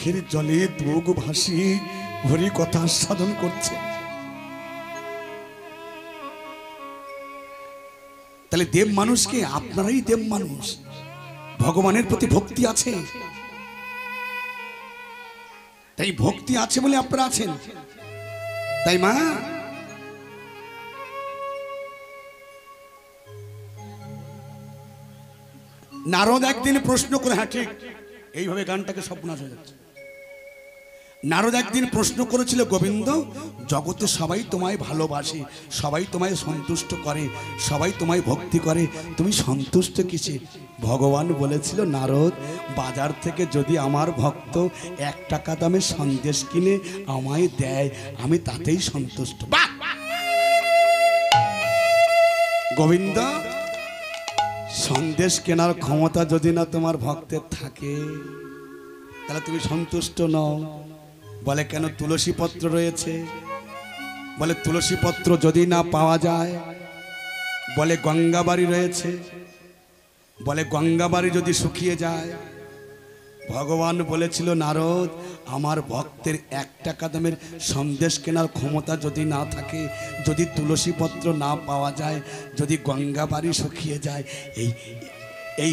চোখের জলে দুগ ভাসি হরি কথা সাধন করছে। তাহলে দেব মানুষকে আপনারাই দেব মানুষ, ভগবানের প্রতি ভক্তি আছে, তাই ভক্তি আছে বলে আপনারা আছেন। তাই মা নারদ একদিন প্রশ্ন করে, হ্যাঁ ঠিক এইভাবে গানটাকে সর্বনাশ হয়ে যাচ্ছে। নারদ একদিন প্রশ্ন করেছিল, গোবিন্দ জগতে সবাই তোমায় ভালোবাসে, সবাই তোমায় সন্তুষ্ট করে, সবাই তোমায় ভক্তি করে, তুমি সন্তুষ্ট কিসে? ভগবান বলেছিল, নারদ বাজার থেকে যদি আমার ভক্ত 1 টাকা দামের সন্দেশ কিনে আমায় দেয় আমি তাতেই সন্তুষ্ট। গোবিন্দ সন্দেশ কেনার ক্ষমতা যদি না তোমার ভক্তের থাকে তাহলে তুমি সন্তুষ্ট নও। বলে কেন? তুলসী পত্র রয়েছে। বলে তুলসী পত্র যদি না পাওয়া যায়, বলে গঙ্গাবাড়ি রয়েছে, বলে গঙ্গাবাড়ি যদি শুকিয়ে যায়। ভগবান বলেছিল, নারদ আমার ভক্তের 1 টাকা দামের সন্দেশ কেনার ক্ষমতা যদি না থাকে, যদি তুলসী পত্র না পাওয়া যায়, যদি গঙ্গাবাড়ি শুকিয়ে যায়, এই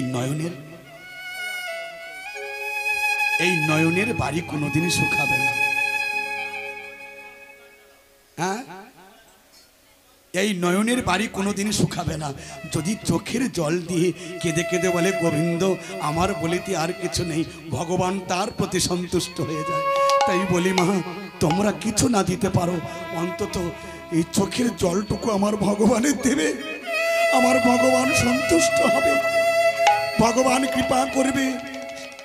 নয়নের বাড়ি কোনোদিনই শুকাবে না। হ্যাঁ, এই নয়নের বাড়ি কোনোদিনই শুকাবে না। যদি চোখের জল দিয়ে কেঁদে কেঁদে বলে, গোবিন্দ আমার বলিতে আর কিছু নেই, ভগবান তার প্রতি সন্তুষ্ট হয়ে যায়। তাই বলি মা, তোমরা কিছু না দিতে পারো, অন্তত এই চোখের জলটুকু আমার ভগবানের দেবে, আমার ভগবান সন্তুষ্ট হবে, ভগবান কৃপা করবে।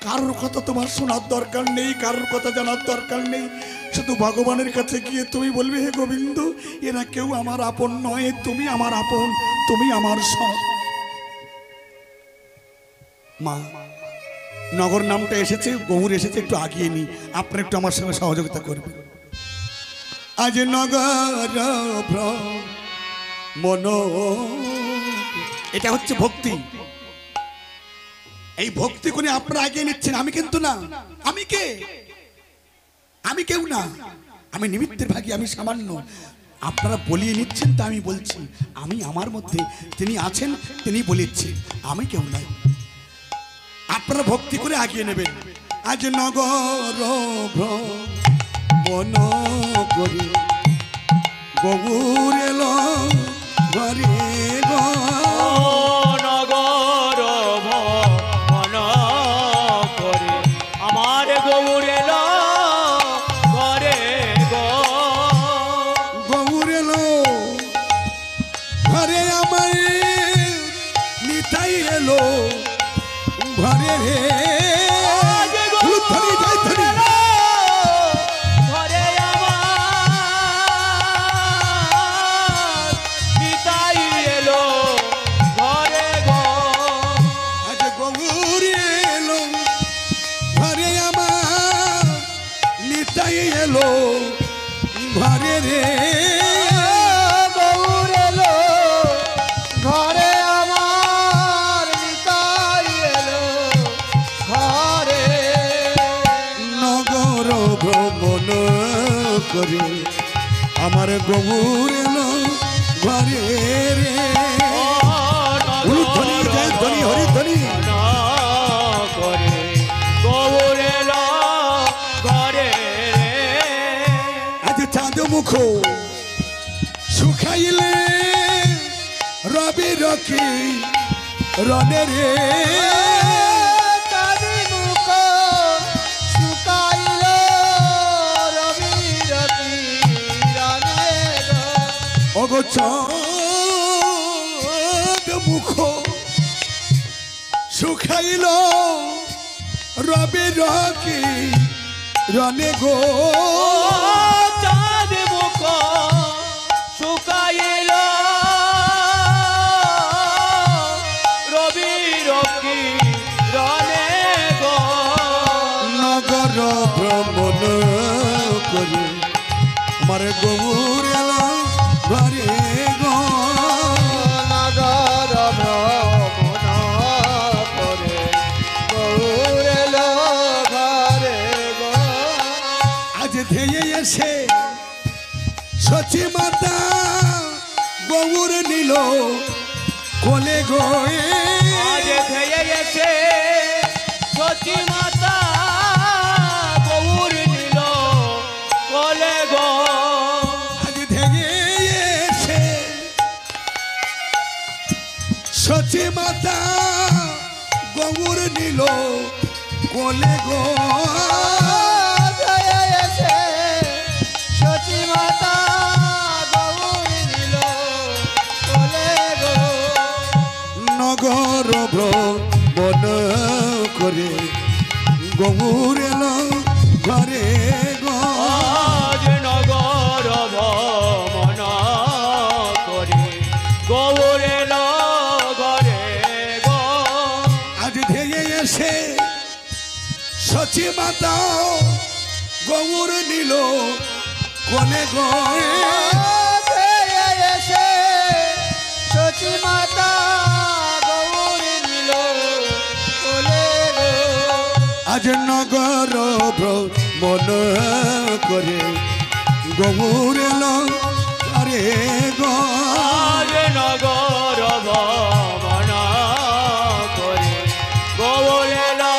কারোর কথা তোমার শোনার দরকার নেই, কারোর কথা জানার দরকার নেই, শুধু ভগবানের কাছে গিয়ে তুমি বলবে, হে গোবিন্দ এরা কেউ আমার আপন নয়, তুমি আমার আপন, তুমি আমার সব। মা নগর নামটা এসেছে, গৌর এসেছে, একটু আগিয়ে নি, আপনারা একটু আমার সঙ্গে সহযোগিতা করবেন। আজ নগর ভ্রমণ, এটা হচ্ছে ভক্তি। এই ভক্তি করে আপনারা আগিয়ে নিচ্ছেন, আমি কিন্তু না। আমি কে? আমি কেউ না, আমি নিমিত্তের ভাগী, আমি সামান্য। আপনারা বলিয়ে নিচ্ছেন, তা আমি বলছি, আমি আমার মধ্যে তিনি আছেন, তিনি বলিচ্ছেন, আমি কেউ নাই। আপনারা ভক্তি করে আগিয়ে নেবেন। আজ নগর ভ্রমণ করি গৌর এলো ঘরে গো, নগর ভ্রমণ করে আমার গৌর এলো ঘরে গো, গৌর এলো ঘরে আমার নিতাই এলো ঘরে রে। ঘরে আমার নিতাই এলো ঘরে গো, আজ গৌর এলো ঘরে আমার নিতাই এলো ঘরে রে। গৌর এলো ঘরে আমার নিতাই এলো ঘরে, নগর ভ্রমণ করে আমার গৌর এলো ঘরে রে। ধ্বনি জয় ধ্বনি হরি ধ্বনি। করে গৌর এলো ঘরে আজ চাঁদ মুখ শুকাইলে রবি রকি রনে রে। ওগো চাঁদ মুখ শুকাইল রবি রকি রনে গো, চাঁদ মুখ শুকাইল রবি রকি রনে গো, নগর ভ্রমণ করি আমার গৌর এলো ঘরে গো, নগর ভ্রমণ করে গৌর এলো ঘরে গো। এসে সচি মাতা গৌর নিল কোলে গয়ে আজ ধেয়ে এসে সচি মাতা গৌর নিল কোলে গো আজ ধেয়ে এসে সচি মাতা গৌর নিল কোলে গো ধেয়ে এসে সচি মাতা গৌর নিল কোলে গো নগর ভ্রমণ করে গৌর এলো ঘরে গো আজ নগর ভ্রমণ করে গৌর এলো ঘরে গো আজ ধেয়ে এসে সচি মাতা গৌর নিল কোলে গো ধেয়ে এসে সচি মাতা গৌর নিল কোলে গো আজ নগর ভ্রমণ করে গৌর এলো ঘরে গো আজ নগর ভ্রমণ করে গৌর এলো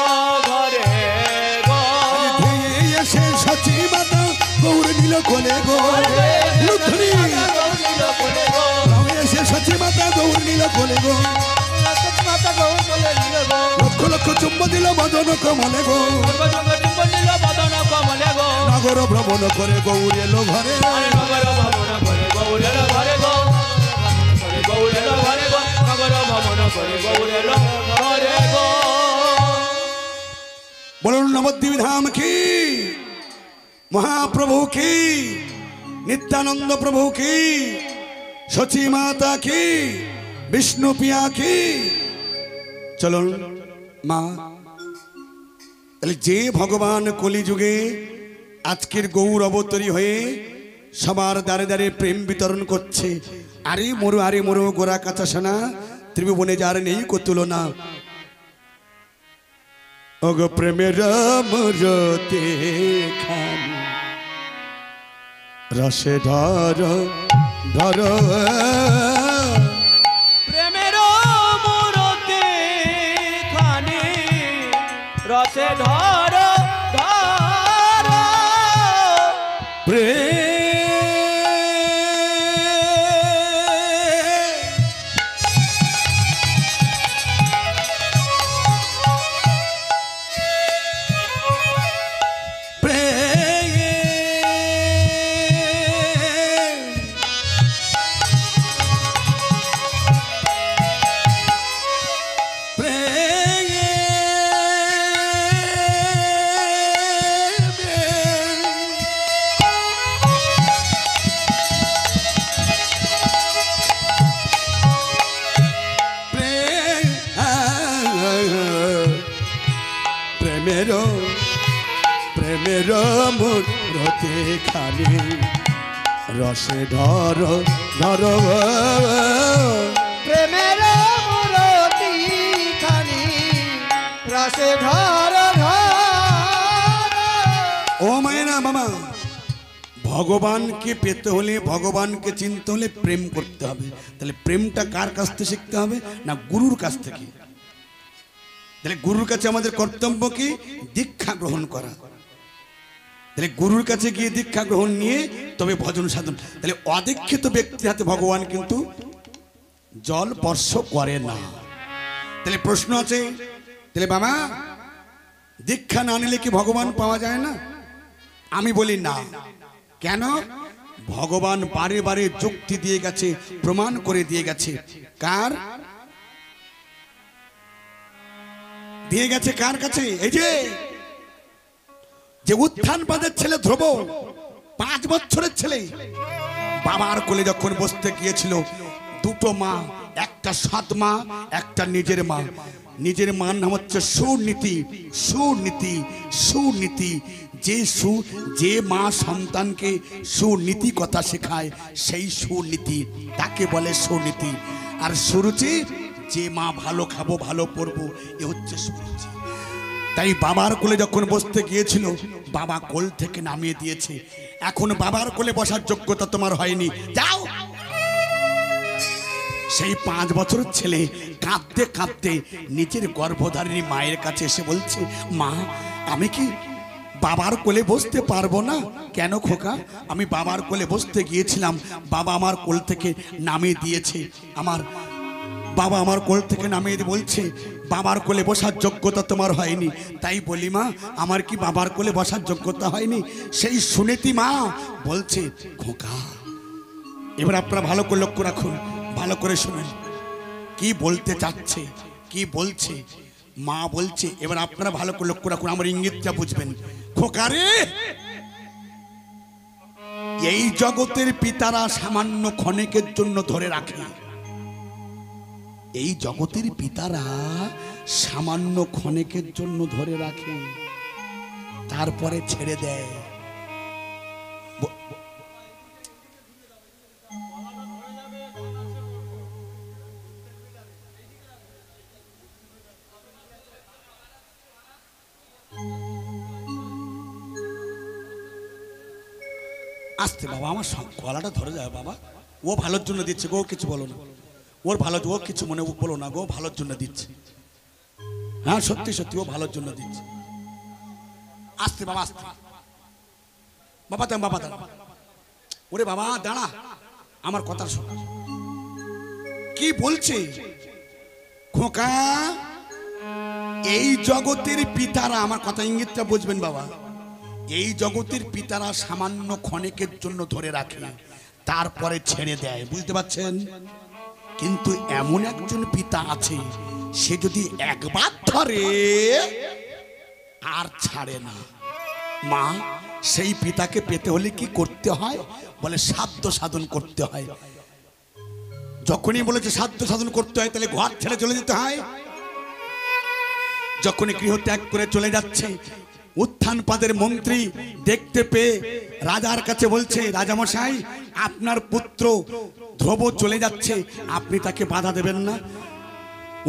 ঘরে গো ধেয়ে এসে সচি মাতা গৌর নিল কোলে গো লুথনি এসে সচি মাতা গৌর নিল কোলে গো লক্ষ লক্ষ চুম্ব দিল বদন কমলে গো নগর ভ্রমণ করে গৌর এলো ঘরে বলুন নবদ্বীপ ধাম কি মহাপ্রভু কি নিত্যানন্দ প্রভু কি সচি মাতা কি বিষ্ণু পিয়া কি চলুন মা তাহলে যে ভগবান কলিযুগে আজকের গৌর অবতরী হয়ে সবার দ্বারে দ্বারে প্রেম বিতরণ করছে আরে মরু গোরা কাঁচা সোনা ত্রিভুবনে যার নেই কতুলনা অগ প্রেমের মরতে খান রসে ধর ধর প্রেমের মূরতি খানি রসে ধর ধর প্রেমের মূরতে খানি রসে ধর ধর প্রেমের মূরতি খানি রসে ধর ধর ও মায়েরা মামা ভগবানকে পেতে হলে ভগবানকে চিনতে হলে প্রেম করতে হবে তাহলে প্রেমটা কার কাছ থেকে শিখতে হবে না গুরুর কাছ থেকে তাহলে গুরুর কাছে আমাদের কর্তব্য কি দীক্ষা গ্রহণ করা তাহলে গুরুর কাছে গিয়ে দীক্ষা গ্রহণ নিয়ে তবে ভজন সাধন তাহলে অদীক্ষিত ব্যক্তির হাতে ভগবান কিন্তু জল স্পর্শ করে না তাহলে প্রশ্ন আছে তাহলে বাবা দীক্ষা না নিলে কি ভগবান পাওয়া যায় না আমি বলি না কেন ভগবান বারে বারে যুক্তি দিয়ে গেছে প্রমাণ করে দিয়ে গেছে কার দিয়ে গেছে কার কাছে এই যে উত্থানপাদের ছেলে ধ্রুব 5 বছরের ছেলে বাবার কোলে যখন বসতে গিয়েছিল দুটো মা একটা সৎ মা একটা নিজের মা নিজের মার নাম হচ্ছে সুনীতি সুনীতি সুনীতি যে মা সন্তানকে সুনীতি কথা শেখায় সেই সুনীতি তাকে বলে সুনীতি আর সুরুচি যে মা ভালো খাবো ভালো পড়বো এ হচ্ছে সুরুচি তাই বাবার কোলে যখন বসতে গিয়েছিল বাবা কোল থেকে নামিয়ে দিয়েছে। এখন বাবার কোলে বসার যোগ্যতা তোমার হয়নি, যাও। সেই 5 বছরের ছেলে কাঁদতে কাঁদতে নিজের গর্ভধারিণী মায়ের কাছে এসে বলছে, মা আমি কি বাবার কোলে বসতে পারবো না? কেন খোকা? আমি বাবার কোলে বসতে গিয়েছিলাম, বাবা আমার কোল থেকে নামিয়ে দিয়েছে। বাবা আমার কোল থেকে নামিয়ে দিয়ে বলছে বাবার কোলে বসার যোগ্যতা তোমার হয়নি। তাই বলি মা আমার কি বাবার কোলে বসার যোগ্যতা হয়নি? সেই শুনেতি মা বলছে, খোকা এবার আপনারা ভালো করে লক্ষ্য রাখুন, ভালো করে শুনুন কি বলতে চাচ্ছে, কি বলছে। মা বলছে, এবার আপনারা ভালো করে লক্ষ্য রাখুন, আমার ইঙ্গিতটা বুঝবেন। খোকারে, এই জগতের পিতারা সামান্য ক্ষণিকের জন্য ধরে রাখে, এই জগতের পিতারা সামান্য ক্ষণিকের জন্য ধরে রাখে, তারপরে ছেড়ে দেয়। আসতে বাবা, আমার গলাটা ধরে যায় বাবা। ও ভালোর জন্য দিচ্ছে গো, কিছু বলো না। ওর ভালো, ও কিছু মনে বলো না গো, ভালোর জন্য দিচ্ছে। হ্যাঁ সত্যি সত্যি ও ভালোর জন্য দিচ্ছে। আসতে বাবা, আসতে বাবা, দাঁড়া বাবা, দাঁড়া। ওরে বাবা দাঁড়া, আমার কথা শোন কি বলছে। খোকা, এই জগতের পিতারা, আমার কথা ইঙ্গিতটা বুঝবেন বাবা, এই জগতের পিতারা সামান্য ক্ষণিকের জন্য ধরে রাখে, তারপরে ছেড়ে দেয়, বুঝতে পারছেন? কিন্তু এমন একজন পিতা আছে, সে যদি একবার ধরে আর ছাড়ে না। মা, সেই পিতাকে পেতে হলে কি করতে হয়? বলে সাধ্য সাধন করতে হয়। যখনই বলেছে সাধ্য সাধন করতে হয়, তাহলে ঘর ছেড়ে চলে যেতে হয়। যখনই গৃহ ত্যাগ করে চলে যাচ্ছে, উত্থানপাদের মন্ত্রী দেখতে পেয়ে রাজার কাছে বলছে, রাজামশাই আপনার পুত্র ধ্রুব চলে যাচ্ছে, আপনি তাকে বাধা দেবেন না?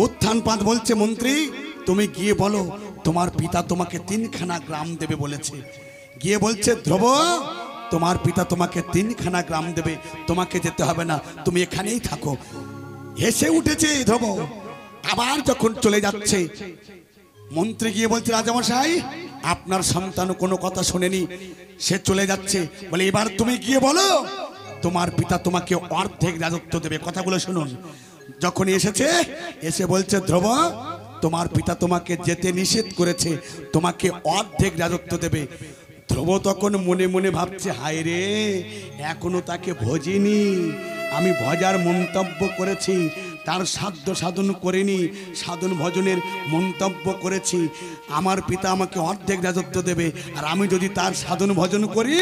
উত্থানপাদ বলছে, মন্ত্রী তুমি গিয়ে বলো তোমার পিতা তোমাকে 3খানা গ্রাম দেবে বলেছে। গিয়ে বলছে, ধ্রুব তোমার পিতা তোমাকে 3খানা গ্রাম দেবে, তোমাকে যেতে হবে না, তুমি এখানেই থাকো। হেসে উঠেছে ধ্রুব। আবার যখন চলে যাচ্ছে, মন্ত্রী গিয়ে বলছে, রাজামশাই আপনার সন্তান কোনো কথা শোনেনি, সে চলে যাচ্ছে। বলে এবার তুমি গিয়ে বলো তোমার পিতা তোমাকে অর্ধেক রাজত্ব দেবে। কথাগুলো শুনুন। যখন এসেছে, এসে বলছে, ধ্রুব তোমার পিতা তোমাকে যেতে নিষেধ করেছে, তোমাকে অর্ধেক রাজত্ব দেবে। ধ্রুব তখন মনে মনে ভাবছে, হায় রে, এখনো তাকে ভজিনি, আমি ভজার মন্তব্য করেছি, তার সাধ্য সাধন করিনি, সাধন ভজনের মন্তব্য করেছি। আমার পিতা আমাকে অর্ধেক রাজত্ব দেবে, আর আমি যদি তার সাধন ভজন করি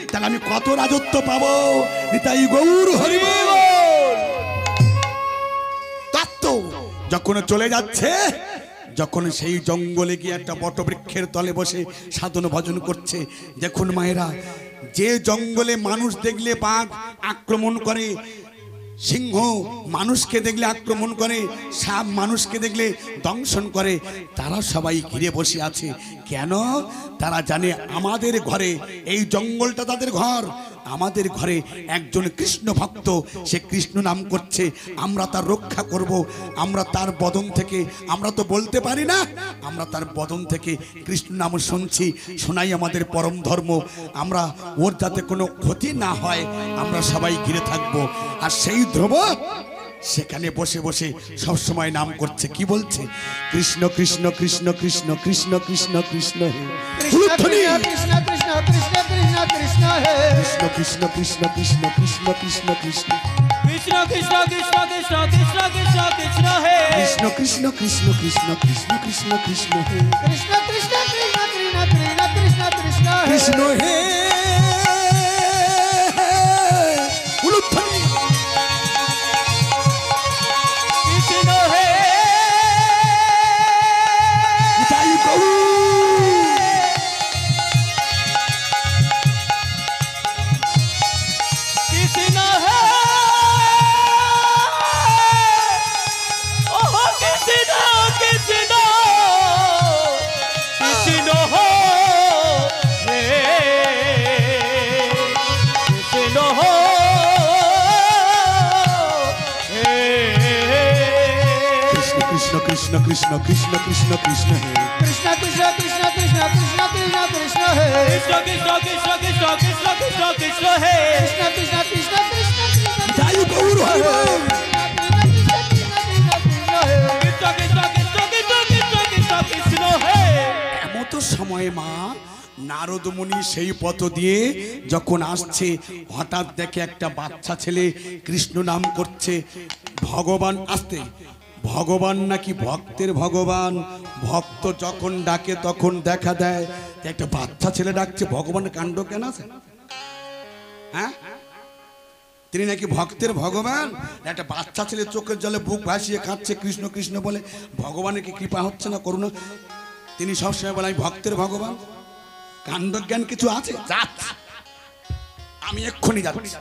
তাহলে আমি কত রাজত্ব পাবো। নিতাই গৌর হরি বল। তত্ত্ব যখন চলে যাচ্ছে, যখন সেই জঙ্গলে গিয়ে একটা বটবৃক্ষের তলে বসে সাধন ভজন করছে। দেখুন মায়েরা, যে জঙ্গলে মানুষ দেখলে বাঘ আক্রমণ করে, সিংহ মানুষকে দেখলে আক্রমণ করে, সাপ মানুষকে দেখলে দংশন করে, তারা সবাই ঘিরে বসে আছে। কেন? তারা জানে আমাদের ঘরে, এই জঙ্গলটা তাদের ঘর, আমাদের ঘরে একজন কৃষ্ণ ভক্ত, সে কৃষ্ণ নাম করছে, আমরা তার রক্ষা করব। আমরা তার বদন থেকে, আমরা তো বলতে পারি না, আমরা তার বদন থেকে কৃষ্ণ নাম শুনছি, শোনাই আমাদের পরম ধর্ম। আমরা ওর যাতে কোনো ক্ষতি না হয়, আমরা সবাই ঘিরে থাকবো। আর সেই ধ্রুব সেখানে বসে বসে সব সময় নাম করছে। কি বলছে? কৃষ্ণ কৃষ্ণ কৃষ্ণ কৃষ্ণ কৃষ্ণ কৃষ্ণ কৃষ্ণ হে, কৃষ্ণ কৃষ্ণ কৃষ্ণ কৃষ্ণ কৃষ্ণ কৃষ্ণ হে, কৃষ্ণ কৃষ্ণ কৃষ্ণ কৃষ্ণ কৃষ্ণ কৃষ্ণ কৃষ্ণ কৃষ্ণ কৃষ্ণ কৃষ্ণ কৃষ্ণ কৃষ্ণ কৃষ্ণ কৃষ্ণ হে, কৃষ্ণ কৃষ্ণ কৃষ্ণ কৃষ্ণ কৃষ্ণ কৃষ্ণ কৃষ্ণ হে, কৃষ্ণ কৃষ্ণ কৃষ্ণ কৃষ্ণ কৃষ্ণ কৃষ্ণ কৃষ্ণ হে, কৃষ্ণ হে। উলুধ্বনি। কৃষ্ণ হে, নিতাই গৌর। কৃষ্ণ হে, ওহ কৃষ্ণ কৃষ্ণ কৃষ্ণ কৃষ্ণ কৃষ্ণ কৃষ্ণ কৃষ্ণ কৃষ্ণ হে কৃষ্ণ কৃষ্ণ কৃষ্ণ কৃষ্ণ কৃষ্ণ কৃষ্ণ কৃষ্ণ হে কৃষ্ণ কৃষ্ণ কৃষ্ণ কৃষ্ণ কৃষ্ণ কৃষ্ণ কৃষ্ণ হে কৃষ্ণ কৃষ্ণ কৃষ্ণ কৃষ্ণ যাই গৌর হরি বল। কৃষ্ণ কৃষ্ণ কৃষ্ণ কৃষ্ণ কৃষ্ণ কৃষ্ণ কৃষ্ণ হে। এমত সময়ে মা নারদ মুনি সেই পথ দিয়ে যখন আসছে, হঠাৎ দেখে একটা বাচ্চা ছেলে কৃষ্ণ নাম করছে। ভগবান আসতে, ভগবান নাকি ভক্তের ভগবান, ভক্ত যখন ডাকে তখন দেখা দেয়। একটা বাচ্চা ছেলে ডাকছে, ভগবানের কাণ্ড কেন আছে? হ্যাঁ, তিনি নাকি ভক্তের ভগবান। একটা বাচ্চা ছেলে চোখের জলে বুক ভাসিয়ে কাঁদছে, কৃষ্ণ কৃষ্ণ বলে। ভগবানের কি কৃপা হচ্ছে না, করুণা? তিনি সবসময় বলে আমি ভক্তের ভগবান। কাণ্ডজ্ঞান কিছু আছে? যাচ্ছি, আমি এক্ষুনি যাচ্ছি।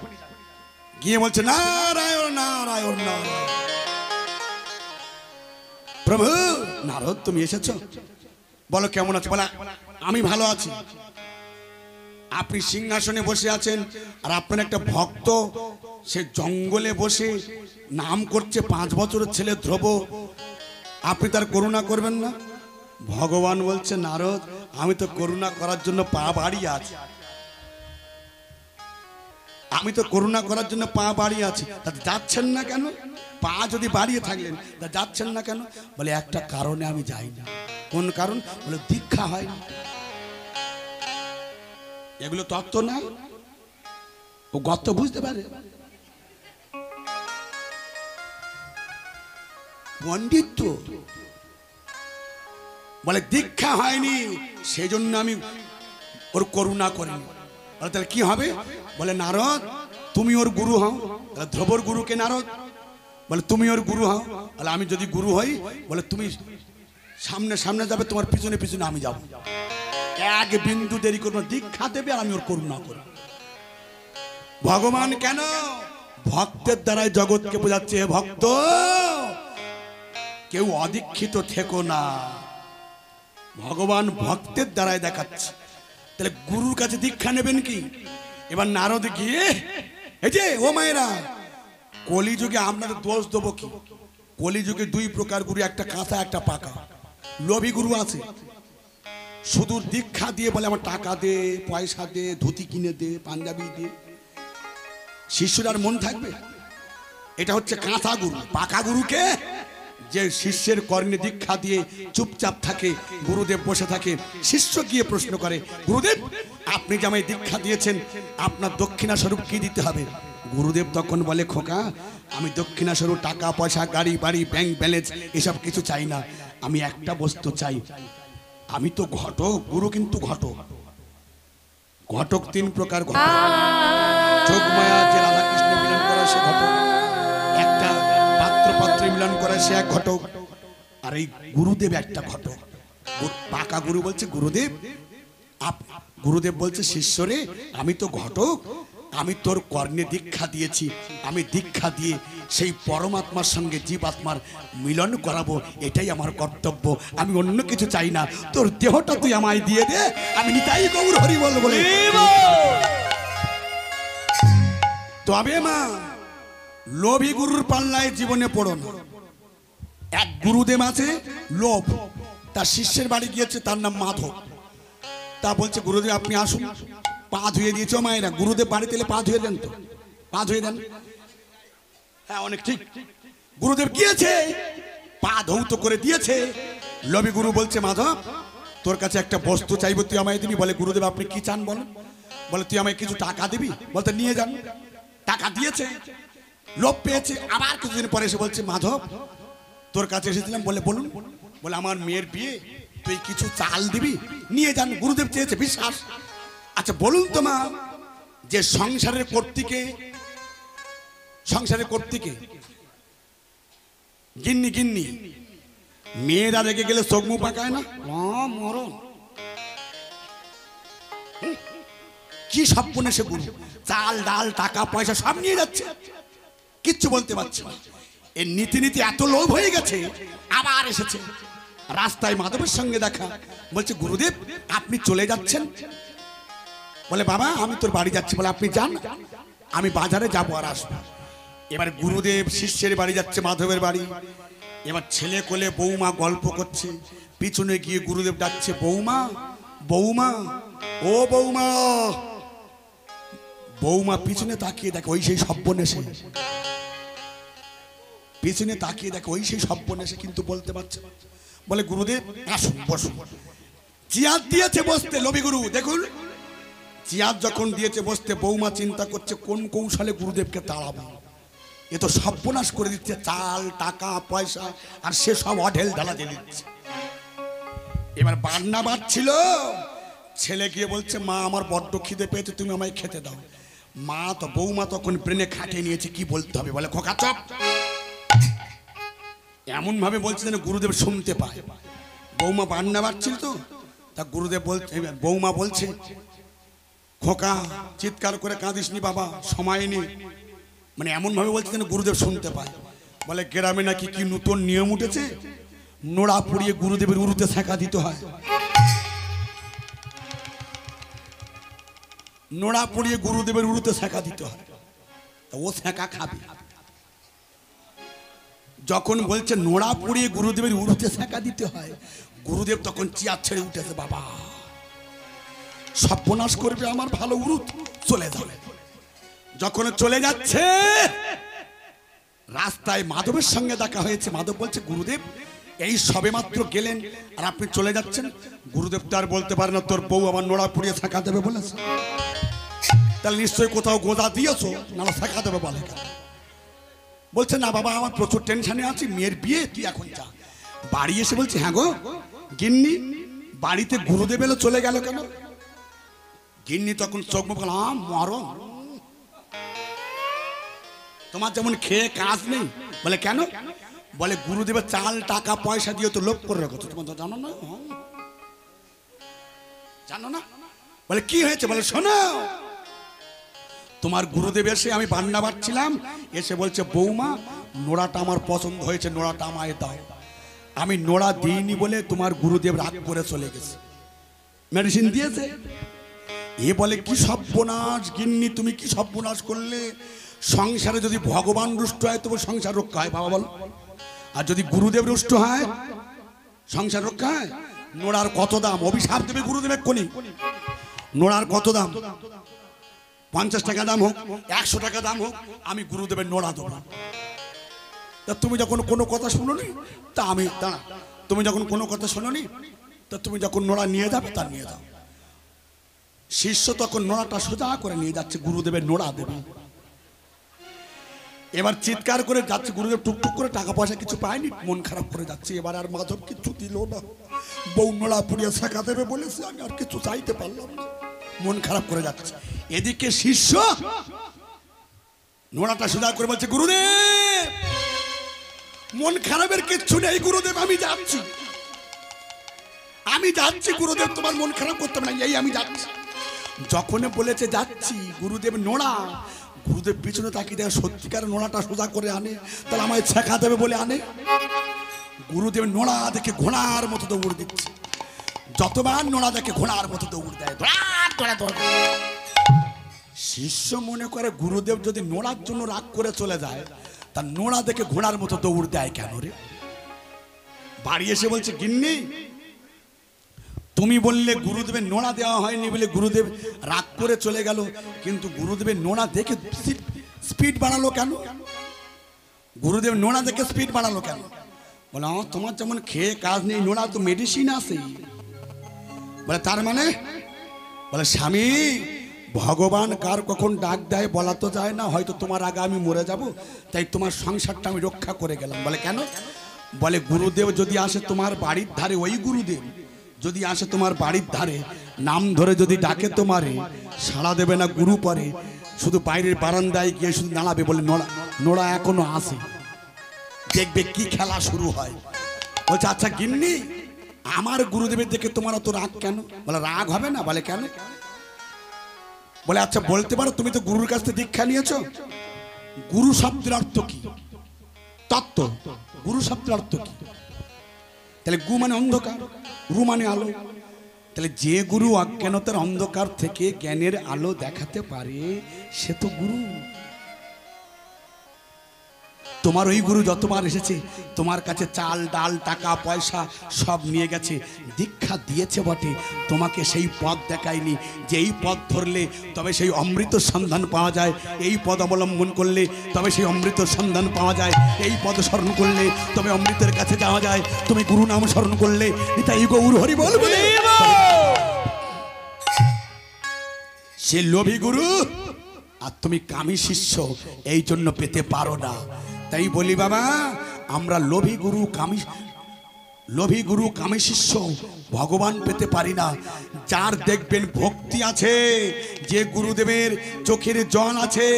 গিয়ে বলছে নারায়ণ নারায়ণ নারায়ণ। প্রভু, নারদ তুমি এসেছো, বলো কেমন আছো? বলে আমি ভালো আছি। আপনি সিংহাসনে বসে আছেন, আর আপনার একটা ভক্ত সে জঙ্গলে বসে নাম করছে, 5 বছরের ছেলে ধ্রুব, আপনি তার করুণা করবেন না? ভগবান বলছে নারদ, আমি তো করুণা করার জন্য পা বাড়িয়ে আছি, আমি তো করুণা করার জন্য পা বাড়িয়ে আছি, তাতে যাচ্ছেন না কেন? পা যদি বাড়িয়ে থাকলেন তা যাচ্ছেন না কেন? বলে একটা কারণে আমি যাই না। কোন কারণ? বলে দীক্ষা হয় না। এগুলো তত্ত্ব না, ও গত বুঝতে পারে। পণ্ডিত তো বলে দীক্ষা হয়নি, সেজন্য আমি ওর করুণা করিনি। বলে তাহলে কি হবে? বলে নারদ তুমি ওর গুরু হও। তাহলে ধ্রুবর গুরুকে নারদ বলে তুমি ওর গুরু হও। বলে আমি যদি গুরু হই, বলে তুমি সামনে সামনে যাবে, তোমার পিছনে পিছনে আমি যাব, এক বিন্দু দেরি করবো, দীক্ষা দেবে আর আমি ওর করুণা করব। ভগবান কেন? ভক্তের দ্বারাই জগৎকে বোঝাচ্ছে, হে ভক্ত কেউ অদীক্ষিত থেকো না। ভগবান ভক্তের দ্বারাই দেখাচ্ছে। তাহলে গুরুর কাছে দীক্ষা নেবেন কি? এবার নারদ গিয়ে, এই যে ও মায়েরা, কলিযুগে আপনাদের দোষ দেবো কি? কলিযুগে 2 প্রকার গুরু, একটা কাঁচা একটা পাকা। লোভী গুরু আছে, শুধু দীক্ষা দিয়ে বলে আমার টাকা দে, পয়সা দে, ধুতি কিনে দে, পাঞ্জাবি দে, শিষ্যর আর মন থাকবে? এটা হচ্ছে কাঁচা গুরু। পাকা গুরুকে, যে শিষ্যের কর্ণে দীক্ষা দিয়ে চুপচাপ থাকে, গুরুদেব বসে থাকে, শিষ্য গিয়ে প্রশ্ন করে, গুরুদেব আপনি যে আমায় দীক্ষা দিয়েছেন, আপনার দক্ষিণা স্বরূপ কি দিতে হবে? গুরুদেব তখন বলে, খোকা আমি দক্ষিণা স্বরূপ টাকা পয়সা, গাড়ি বাড়ি, ব্যাংক ব্যালেন্স এসব কিছু চাই না, আমি একটা বস্তু চাই, আমি তো ঘটক। গুরু কিন্তু ঘটক। ঘটক 3 প্রকার ঘটক। যোগমায়া যে রাধা কৃষ্ণ মিলন করে সে ঘটক, একটা পাত্র পাত্রে মিলন করে সে এক ঘটক, আর এই গুরুদেব একটা ঘটক। পাকা গুরু বলছে, গুরুদেব গুরুদেব বলছে, শিষ্যরে আমি তো ঘটক, আমি তোর কর্ণে দীক্ষা দিয়েছি, আমি দীক্ষা দিয়ে সেই পরমাত্মার সঙ্গে জীবাত্মার মিলন করাবো, এটাই আমার কর্তব্য, আমি অন্য কিছু চাই না, তোর দেহটা তুই আমায় দিয়ে দে, আমি নিতাই গৌর হরি বল বলে। তবে মা লোভী গুরুর পাল্লায় জীবনে পড়ো না। এক গুরুদেব আছে লোভ, তার শিষ্যের বাড়ি গিয়েছে, তার নাম মাধব। তা বলছে, গুরুদেব আপনি আসুন, পা ধুয়ে দিয়েছ মায়েরা। গুরুদেব বাড়িতে এলে পা ধুয়ে দেন, তো পা ধুয়ে দেন। হ্যাঁ অনেক ঠিক। গুরুদেব গিয়েছে, পা ধৌত করে দিয়েছে। লোভী গুরু বলছে, মাধব তোর কাছে একটা বস্তু চাইবো, তুই আমায় দিবি? বলে, গুরুদেব আপনি কি চান বলেন? বলে, তুই আমায় কিছু টাকা দিবি? বলতে নিয়ে যান। টাকা দিয়েছে, লোভ পেয়েছে। আবার কিছুদিন পরে এসে বলছে, মাধব তোর কাছে এসেছিলাম, বলে বলুন। বলে, আমার মেয়ের বিয়ে, তুই কিছু চাল দিবি? নিয়ে যান। গুরুদেব চেয়েছে, বিশ্বাস। আচ্ছা বলুন তো মা, যে সংসারের কর্তৃকে, সংসারের কর্তৃকে গিন্নি গিন্নি, মেয়েরা রেগে গেলে চোখ মুখ পাকায় না? মরণ কি স্বপ্নে সে গুরু, চাল ডাল টাকা পয়সা সব নিয়ে যাচ্ছে, কিচ্ছু বলতে পারছে না। এর নীতি নীতি এত লোভ হয়ে গেছে। আবার এসেছে, রাস্তায় মাধবের সঙ্গে দেখা। বলছে, গুরুদেব আপনি চলে যাচ্ছেন? বলে, বাবা আমি তোর বাড়ি যাচ্ছি। বলে, আপনি যান, আমি বাজারে যাবো আর আসবো। এবার গুরুদেব শিষ্যের বাড়ি যাচ্ছে, মাধবের বাড়ি। এবার ছেলে কোলে বৌমা গল্প করছে, পিছনে গিয়ে গুরুদেব ডাকছে, বৌমা বৌমা ও বৌমা। বৌমা পিছনে তাকিয়ে দেখে ওই সেই সব্যনেশে, পিছনে তাকিয়ে দেখে ওই সেই সব্যনেশে, কিন্তু বলতে পারছে না। বলে গুরুদেব আসুন বসুন। চেয়ার দিয়েছে বসতে লবি গুরু, দেখুন চেয়ার যখন দিয়েছে বসতে, বৌমা চিন্তা করছে কোন কৌশলে গুরুদেবকে তাড়াবো। এ তো সর্বনাশ করে দিচ্ছে, চাল টাকা পয়সা আর সে সব অঢেল ঢালা দিয়ে দিচ্ছে। এবার বান্না বাজছিল, ছেলে গিয়ে বলছে মা আমার বড্ড খিদে পেয়েছে, তুমি আমায় খেতে দাও। মা তো বৌমা তখন ব্রেনে খাটিয়ে নিয়েছে কি বলতে হবে, বলে খোকা চপ। এমন ভাবে বলছে যেন গুরুদেব শুনতে পায়। বৌমা বান্না বাজছিল তো, তা গুরুদেব বলছে, বৌমা বলছে খোকা চিৎকার করে কাঁদিসনি বাবা, সময় নেই। মানে এমন ভাবে বলছে যেন গুরুদেব শুনতে পায়। বলে গ্রামে নাকি কি নতুন নিয়ম উঠেছে, নোড়া পুড়িয়ে গুরুদেবের উরুতে ছেঁকা দিতে হয়। নোড়া পুড়িয়ে গুরুদেবের উরুতে ছেঁকা দিতে হয়, তা ও ছেঁকা খাবে। যখন বলছে নোড়া পুড়িয়ে গুরুদেবের উরুতে ছেঁকা দিতে হয়, গুরুদেব তখন চেয়ার ছেড়ে উঠেছে, বাবা সর্বনাশ করবে আমার ভালো উরুত, চলে যাবে। যখন চলে যাচ্ছে রাস্তায় মাধবের সঙ্গে দেখা হয়েছে। মাধব বলছে গুরুদেব এই সবে মাত্র গেলেন আর আপনি চলে যাচ্ছেন। গুরুদেব তো আর বলতে পারে না তোর বউ আমার নোড়া পুড়িয়ে ছেঁকা দেবে বলেছে, তাহলে নিশ্চয়ই কোথাও গোদা দিয়েছো, না ছেঁকা দেবে বলে। বলছে না বাবা আমার প্রচুর টেনশনে আছি, মেয়ের বিয়ে, তুই এখন যা। বাড়ি এসে বলছে হ্যাঁ গো গিন্নি, বাড়িতে গুরুদেব এলো চলে গেল কেন? গিন্নি তখন চোখ মুখ মরণ, তোমার যেমন খেয়ে কাজ নেই। বলে কেন? বলে গুরুদেবের চাল টাকা পয়সা দিয়ে তো লোভ করে রেখেছো, তোমার জানো না? জানো না? বলে কি হয়েছে? বলে শোনো, তোমার গুরুদেব এসে, আমি বান্না বাড়ছিলাম, এসে বলছে বৌমা নোড়াটা আমার পছন্দ হয়েছে, নোড়াটা আমায় দাও। আমি নোড়া দিইনি বলে তোমার গুরুদেব রাগ করে চলে গেছে, মেডিসিন দিয়েছে। এ বলে কি সর্বনাশ গিন্নি, তুমি কি সর্বনাশ করলে? সংসারে যদি ভগবান রুষ্ট হয় তবু সংসার রক্ষা হয় বাবা বলো, আর যদি গুরুদেব রুষ্ট হয় সংসার রক্ষা হয়? নোড়ার কত দাম? অভিশাপ দেবে গুরুদেবের কোনি। নোড়ার কত দাম? 50 টাকা দাম হোক, 100 টাকা দাম হোক, আমি গুরুদেবের নোড়া দেবো। তা তুমি যখন কোনো কথা শুনোনি, তা আমি দাঁড়া, তুমি যখন কোনো কথা শোনোনি, তা তুমি যখন নোড়া নিয়ে যাবে তা নিয়ে যাও। শিষ্য তখন নোড়াটা সোজা করে নিয়ে যাচ্ছে, গুরুদেবের নোড়া দেবে। এবার চিৎকার করে যাচ্ছে, গুরুদেব টুকটুক করে টাকা পয়সা কিছু পায়নি, মন খারাপ করে যাচ্ছে। এবার আর মাধব কিছু দিল না, বউ নোড়া পুড়িয়ে ছেঁকা দেবে বলেছে, আমি আর কিছু চাইতে পারলাম না, মন খারাপ করে যাচ্ছে। এদিকে শিষ্য নোড়াটা সোজা করে বলছে গুরুদেব মন খারাপের কিচ্ছু নেই, গুরুদেব আমি যাচ্ছি, আমি যাচ্ছি, গুরুদেব তোমার মন খারাপ করতে হবে না, এই আমি যাচ্ছি। যখন বলেছে যাচ্ছি, গুরুদেব নোড়া, গুরুদেব পিছনে তাকিয়ে দেখে সত্যিকার নোড়াটা সোজা করে আনে, তাহলে আমায় ছেঁকা দেবে বলে আনে। গুরুদেব নোড়া দেখে ঘোড়ার মতো দৌড় দিচ্ছে, যতবার নোড়া দেখে ঘোড়ার মতো দৌড় দেয়। শিষ্য মনে করে গুরুদেব যদি নোড়ার জন্য রাগ করে চলে যায়, তা নোড়া দেখে ঘোড়ার মতো দৌড় দেয় কেন রে? বাড়ি এসে বলছে গিন্নি তুমি বললে গুরুদেবের নোড়া দেওয়া হয়নি বলে গুরুদেব রাগ করে চলে গেল, কিন্তু গুরুদেবের নোড়া দেখে স্পিড বাড়ালো কেন? গুরুদেব নোড়া দেখে স্পিড বাড়ালো কেন? বলে তোমার যেমন খেয়ে কাজ নেই, নোড়া তো মেডিসিন আছে। বলে তার মানে? বলে স্বামী ভগবান কার কখন ডাক দেয় বলা তো যায় না, হয়তো তোমার আগে আমি মরে যাব, তাই তোমার সংসারটা আমি রক্ষা করে গেলাম। বলে কেন? বলে গুরুদেব যদি আসে তোমার বাড়ির ধারে, ওই গুরুদেব যদি আসে তোমার বাড়ির ধারে, নাম ধরে যদি ডাকে তোমারে, সাড়া দেবে না গুরু পরে, শুধু বাইরের বারান্দায় গিয়ে শুধু নাড়াবে, বলে নোড়া নোড়া এখনো আসে, দেখবে কি খেলা শুরু হয়। বলছে আচ্ছা গিন্নি আমার গুরুদেবের দেখে তোমার অত রাগ কেন? বলে রাগ হবে না। বলে কেন? বলে আচ্ছা বলতে পারো, তুমি তো গুরুর কাছ থেকে দীক্ষা নিয়েছো, গুরু শব্দের অর্থ কি? তত্ত্ব। গুরু শব্দের অর্থ কি? তাহলে গু মানে অন্ধকার, রু মানে আলো। তাহলে যে গুরু অজ্ঞানতার অন্ধকার থেকে জ্ঞানের আলো দেখাতে পারে সে তো গুরু। তোমার ওই গুরু যতবার এসেছে তোমার কাছে চাল ডাল টাকা পয়সা সব নিয়ে গেছে, দীক্ষা দিয়েছে বটে, তোমাকে সেই পথ দেখায়নি যে এই পথ ধরলে তবে সেই অমৃত সন্ধান পাওয়া যায়, এই পথ অবলম্বন করলে তবে সেই অমৃত সন্ধান পাওয়া যায়, এই পথ স্মরণ করলে তবে অমৃতের কাছে যাওয়া যায়। তুমি গুরু নাম স্মরণ করলে নিতাই গৌর হরি বল বলে সে লোভী গুরু আর তুমি কামী শিষ্য, এই জন্য পেতে পারো না। তাই বলি বাবা, আমরা লোভী গুরু কামী শিষ্য ভগবান পেতে পারি না। যার দেখবেন ভক্তি আছে, যে গুরুদেবের চোখের জল আছে,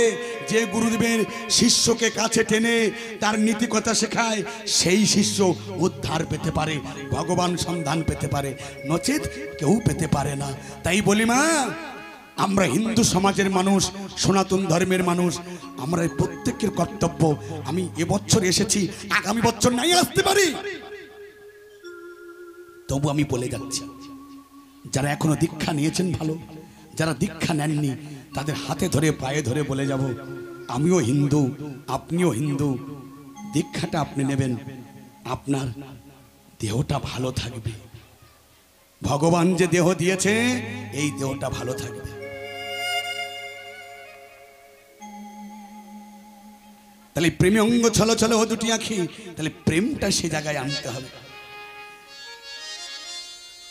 যে গুরুদেবের শিষ্যকে কাছে টেনে তার নীতি কথা শেখায়, সেই শিষ্য উদ্ধার পেতে পারে, ভগবান সন্ধান পেতে পারে, নচেত কেউ পেতে পারে না। তাই বলি মা, আমরা হিন্দু সমাজের মানুষ, সনাতন ধর্মের মানুষ, আমরা প্রত্যেকের কর্তব্য, আমি এবছর এসেছি, আগামী বছর নাই আসতে পারি, তবু আমি বলে যাচ্ছি, যারা এখনো দীক্ষা নিয়েছেন ভালো, যারা দীক্ষা নেননি তাদের হাতে ধরে পায়ে ধরে বলে যাব, আমিও হিন্দু, আপনিও হিন্দু, দীক্ষাটা আপনি নেবেন, আপনার দেহটা ভালো থাকবে, ভগবান যে দেহ দিয়েছে এই দেহটা ভালো থাকবে। তাহলে প্রেমে অঙ্গ ছলো ছলো ও দুটি আঁখি, তাহলে প্রেমটা সে জায়গায় আনতে হবে।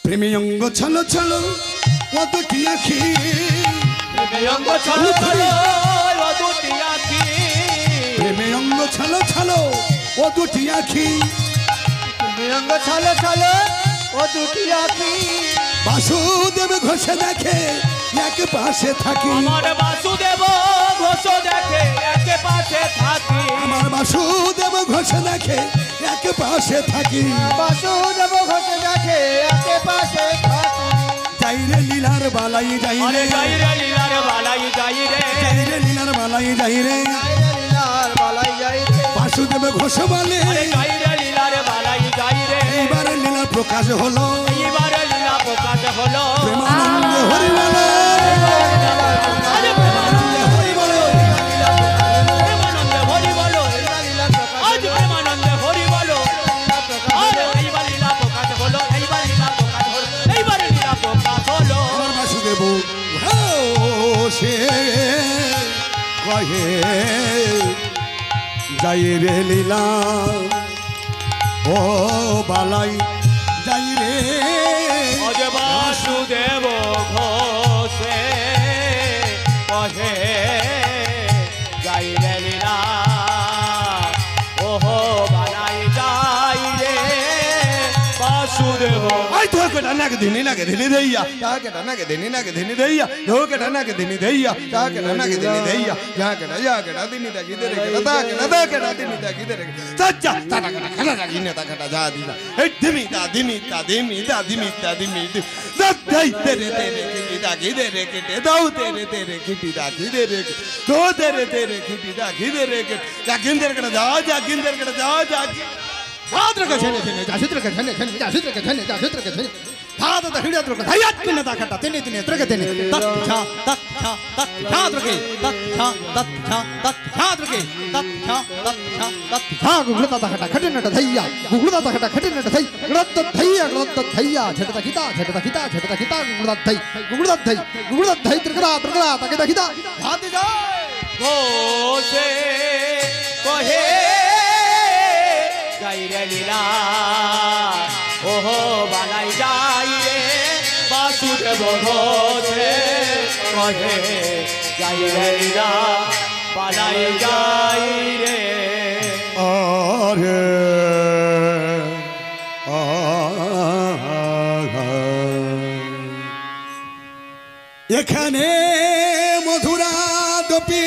প্রেমে অঙ্গ ছলো ছলো ও দুটি আঁখি, প্রেমে অঙ্গ ছলো ছলো ও দুটি আঁখি, প্রেমে অঙ্গ ছলো ছলো ও দুটি আঁখি, প্রেমে অঙ্গ ছলো ছলো ও দুটি আঁখি, বাসুদেব ঘষে দেখে এক পাশে থাকি, আমার বাসুদেব ঘোষ দেখে এক পাশে থাকি, আমার বাসুদেব ঘষে দেখে এক পাশে থাকি, বাসুদেব ঘোষ দেখে এক পাশে থাকি, যাই রে লীলার বালাই যাই আরে রে, যাই রে লীলার বালাই যাই রে, যাই রে লীলার বালাই যাই রে, যাই রে লীলার বালাই যাই রে, বাসুদেব ঘোষ বলে আরে যাই রে লীলার বালাই যাই রে, এইবারে লীলার প্রকাশ হলো, এইবারে লীলা প্রকাশ হলো, প্রেমানন্দে হরি বলো, আরে প্রেমানন্দে হরি বলো, প্রেমানন্দে হরি বলো, আজ প্রেমানন্দে হরি বলো, আরে এইবার লীলা প্রকাশ হলো, এইবার লীলা প্রকাশ হলো, এইবার লীলা প্রকাশ হলো, আমার বাসুদেব সে কহে যাই রে লীলা ও বালাই যাই রে, আজ বাসুদেব ঘোষে কহে যাই রে লীলা ওহো বানাই যাই রে বাসুদেব, आई तो के डाना के धनी ना के धनी दैया, जा के डाना के धनी ना के धनी दैया, जो के डाना के धनी दैया, जा के डाना के धनी दैया, जा के डा धनी दा किधर के दा के दा के डा धनी दा किधर के सच्चा ता का खड़ा दा गिने ता खड़ा जा दी ए धनी दा धनी दा धनी दा धनी दा धनी दा दई तेरे तेरे की दा किधर के दो तेरे तेरे की दा किधर के दो तेरे तेरे की दा किधर के जा किधर के जा किधर के जा Hadra ka chene chene jasitra ka chene chene jasitra ka chene jasitra ka chene Hada da hidra ka hayat tine da khata tine tine tra ka tine tat cha hadra ke tat cha hadra ke tat cha gugla da khata khatina da thaiya gugla da khata khatina da thai rat thaiya cheta da kita gugla da thai trikra ta ke da kita hadi ja ঘোষে কহে যাই রে লীলা ওহো বানাই যাই রে বাসুদেব ঘোষে কহে যাই রে লীলা বানাই যাই রে আরে এখানে মধুরা দপি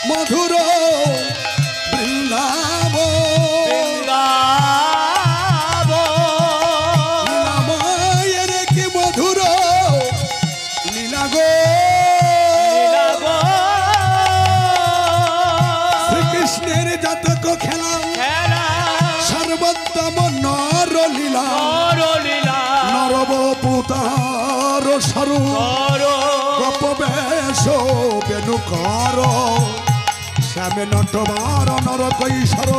মধুর বৃন্দাব লীলাময়ের কি মধুর লীলা গো শ্রীকৃষ্ণের জাতক খেলা সর্বোত্তম নর লীলা নরবপুতার স্বরূপ গপবেশ বেনু কর শ্যামে নটবার নর কৈশোর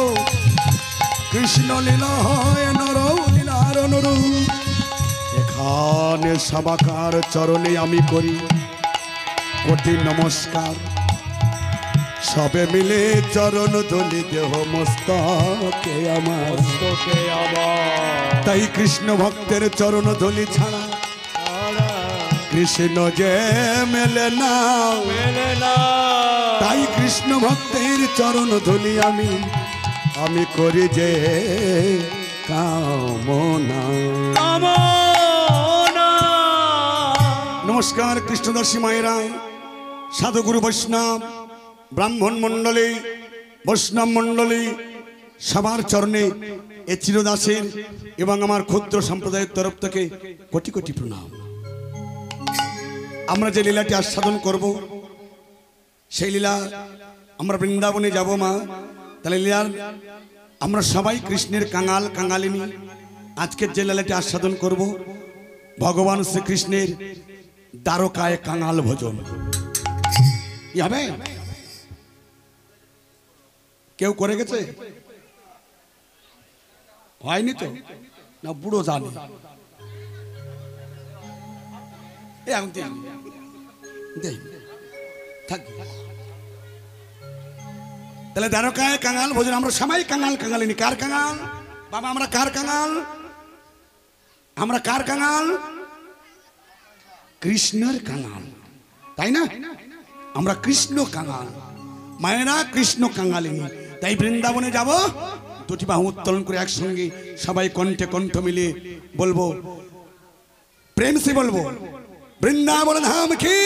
কৃষ্ণ লীলা হয় নর লীলার নরু এখানে সবাকার চরণে আমি করি কোটি নমস্কার সবে মিলে চরণ ধলি দেহ মস্তকে আমার তাই কৃষ্ণ ভক্তের চরণ ধলি ছাড়া কৃষ্ণ যে মেলে না তাই কৃষ্ণ ভক্তের চরণ ধলি আমি করি যে কামনা। নমস্কার কৃষ্ণদাসী মায়েরা, সাধুগুরু বৈষ্ণব ব্রাহ্মণ মণ্ডলী বৈষ্ণব মণ্ডলী সবার চরণে এ চিরদাসের এবং আমার ক্ষুদ্র সম্প্রদায়ের তরফ থেকে কোটি কোটি প্রণাম। আমরা যে লীলাটি আস্বাদন করব সেই লীলা আমরা বৃন্দাবনে যাব মা। তাহলে লীলার আমরা সবাই কৃষ্ণের কাঙাল কাঙালিনী। আজকের যে লীলাটি আস্বাদন করব ভগবান শ্রীকৃষ্ণের দ্বারকায় কাঙাল ভোজন। কি হবে? কেউ করে গেছে? হয়নি তো না? বুড়ো জানে তাহলে দ্বারকায় কাঙাল ভোজন। আমরা সবাই কাঙাল কাঙালিনী। কার কাঙাল বাবা? আমরা কার কাঙাল? আমরা কার কাঙাল? কৃষ্ণের কাঙাল, তাই না? আমরা কৃষ্ণ কাঙাল, মায়েরা কৃষ্ণ কাঙালিনী। তাই বৃন্দাবনে যাব, দুটি বাহু উত্তোলন করে একসঙ্গে সবাই কণ্ঠে কণ্ঠ মিলিয়ে বলবো, প্রেম সে বলবো বৃন্দাবন ধাম কি।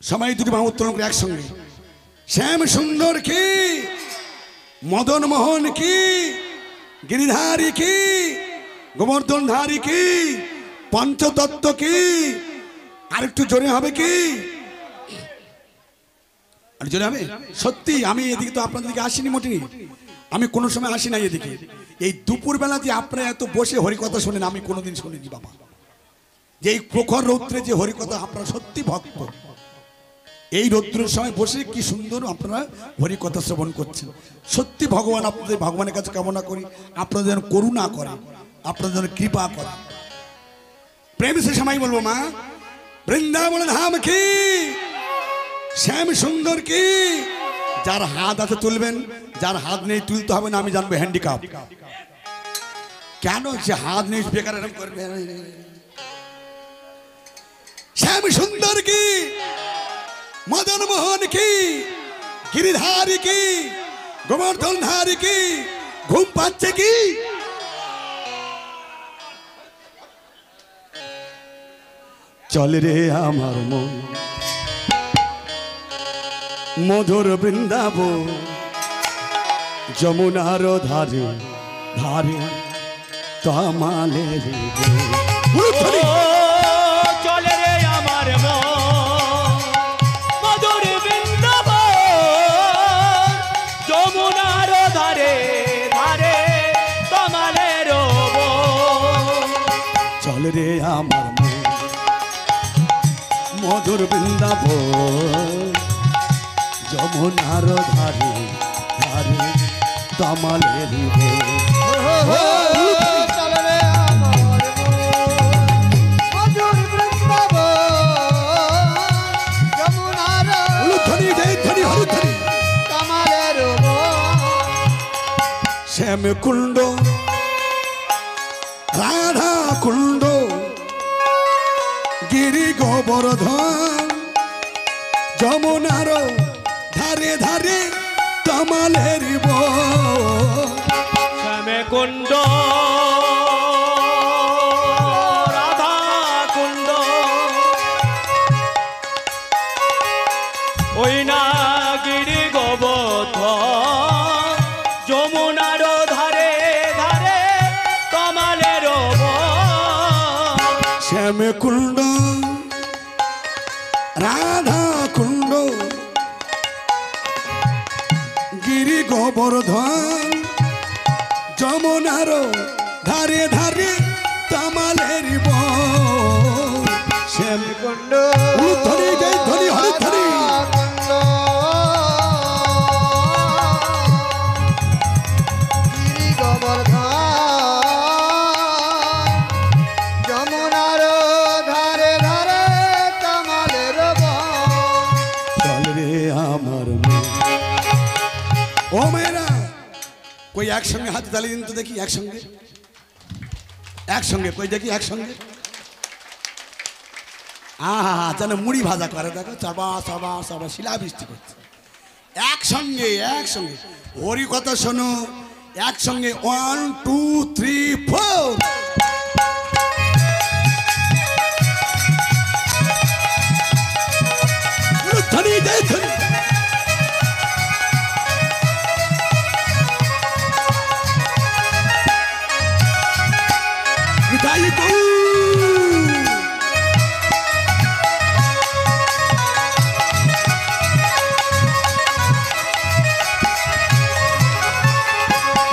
সবাই দুটি বাহু উত্তোলন করে একসঙ্গে। শ্যাম সুন্দর কি, মদন মোহন কি, গিরিধারী কি, গোবর্ধন ধারী কি, পঞ্চতত্ত্ব কি। আর একটু জোরে হবে কি? আর জোরে হবে? সত্যি আমি এদিকে তো আপনাদের দিকে আসিনি মোটেই। আমি কোনো সময় আসি না এদিকে। এই দুপুর বেলা যে আপনারা এত বসে হরিকথা শোনেন আমি কোনোদিন শুনিনি বাবা। যে এই প্রখর রৌদ্রে যে হরিকথা, আপনারা সত্যি ভক্ত। এই রৌদ্রের সময় বসে কি সুন্দর আপনারা হরিকথা শ্রবণ করছেন। সত্যি ভগবান আপনাদের, ভগবানের কাছে কামনা করি আপনাদের যেন করুণা করে, আপনাদের যেন কৃপা করে। প্রেম সে সময় বলবো মা, বৃন্দাবন ধাম কি, শ্যাম সুন্দর কি। যার হাত আছে তুলবেন, যার হাত নেই তুলতে হবে না। আমি জানবো হ্যান্ডিক্যাপ। কেন যে হাত নেই বেকার এরকম করবে? শ্যাম সুন্দর কি, মদন মোহন কি, গিরিধারী কি, গোবর্ধন ধারী কি। ঘুম পাচ্ছে কি? চল রে আমার মন মধুর বৃন্দাবন, যমুনার ধারে ধারে তমালের চলে রে আমার মন মধুর বৃন্দাবন, যমুনার ধারে ধারে তমালের বন। চল রে আমার মন মধুর বৃন্দাবন, যমুনার ধারে ধারে তমালের শ্যাম কুণ্ড রাধা কুণ্ড গিরি গোবর্ধন, যমুনার ধারে ধারে তমালের শ্যামে কুণ্ড রাধা কুণ্ড, ওই না গিরি গোবর্ধন, যমুনার ধারে ধারে তমালের বন। শ্যাম কুণ্ড রাধা কুণ্ড গিরি গোবর্ধন, যমুনার ধারে ধারে তমালের বন। শ্যাম কুণ্ড ধরি জয় ধরি হরি ধরি কুণ্ড গিরি গোবর্ধন যমুনার ধারে ধারে কামালের বন। চল রে আমার মন। ও মেয়েরা কই একসঙ্গে হাত তালি দিন তো দেখি, একসঙ্গে একসঙ্গে কই দেখি একসঙ্গে। আহা যেন মুড়ি ভাজা করে দেখো, চাবা চাবা চাবা শিলাবৃষ্টি করছে। একসঙ্গে একসঙ্গে হরি কথা শোনো, একসঙ্গে 1 2 3 4। ধনী জয় ধনী বিদায় কৌ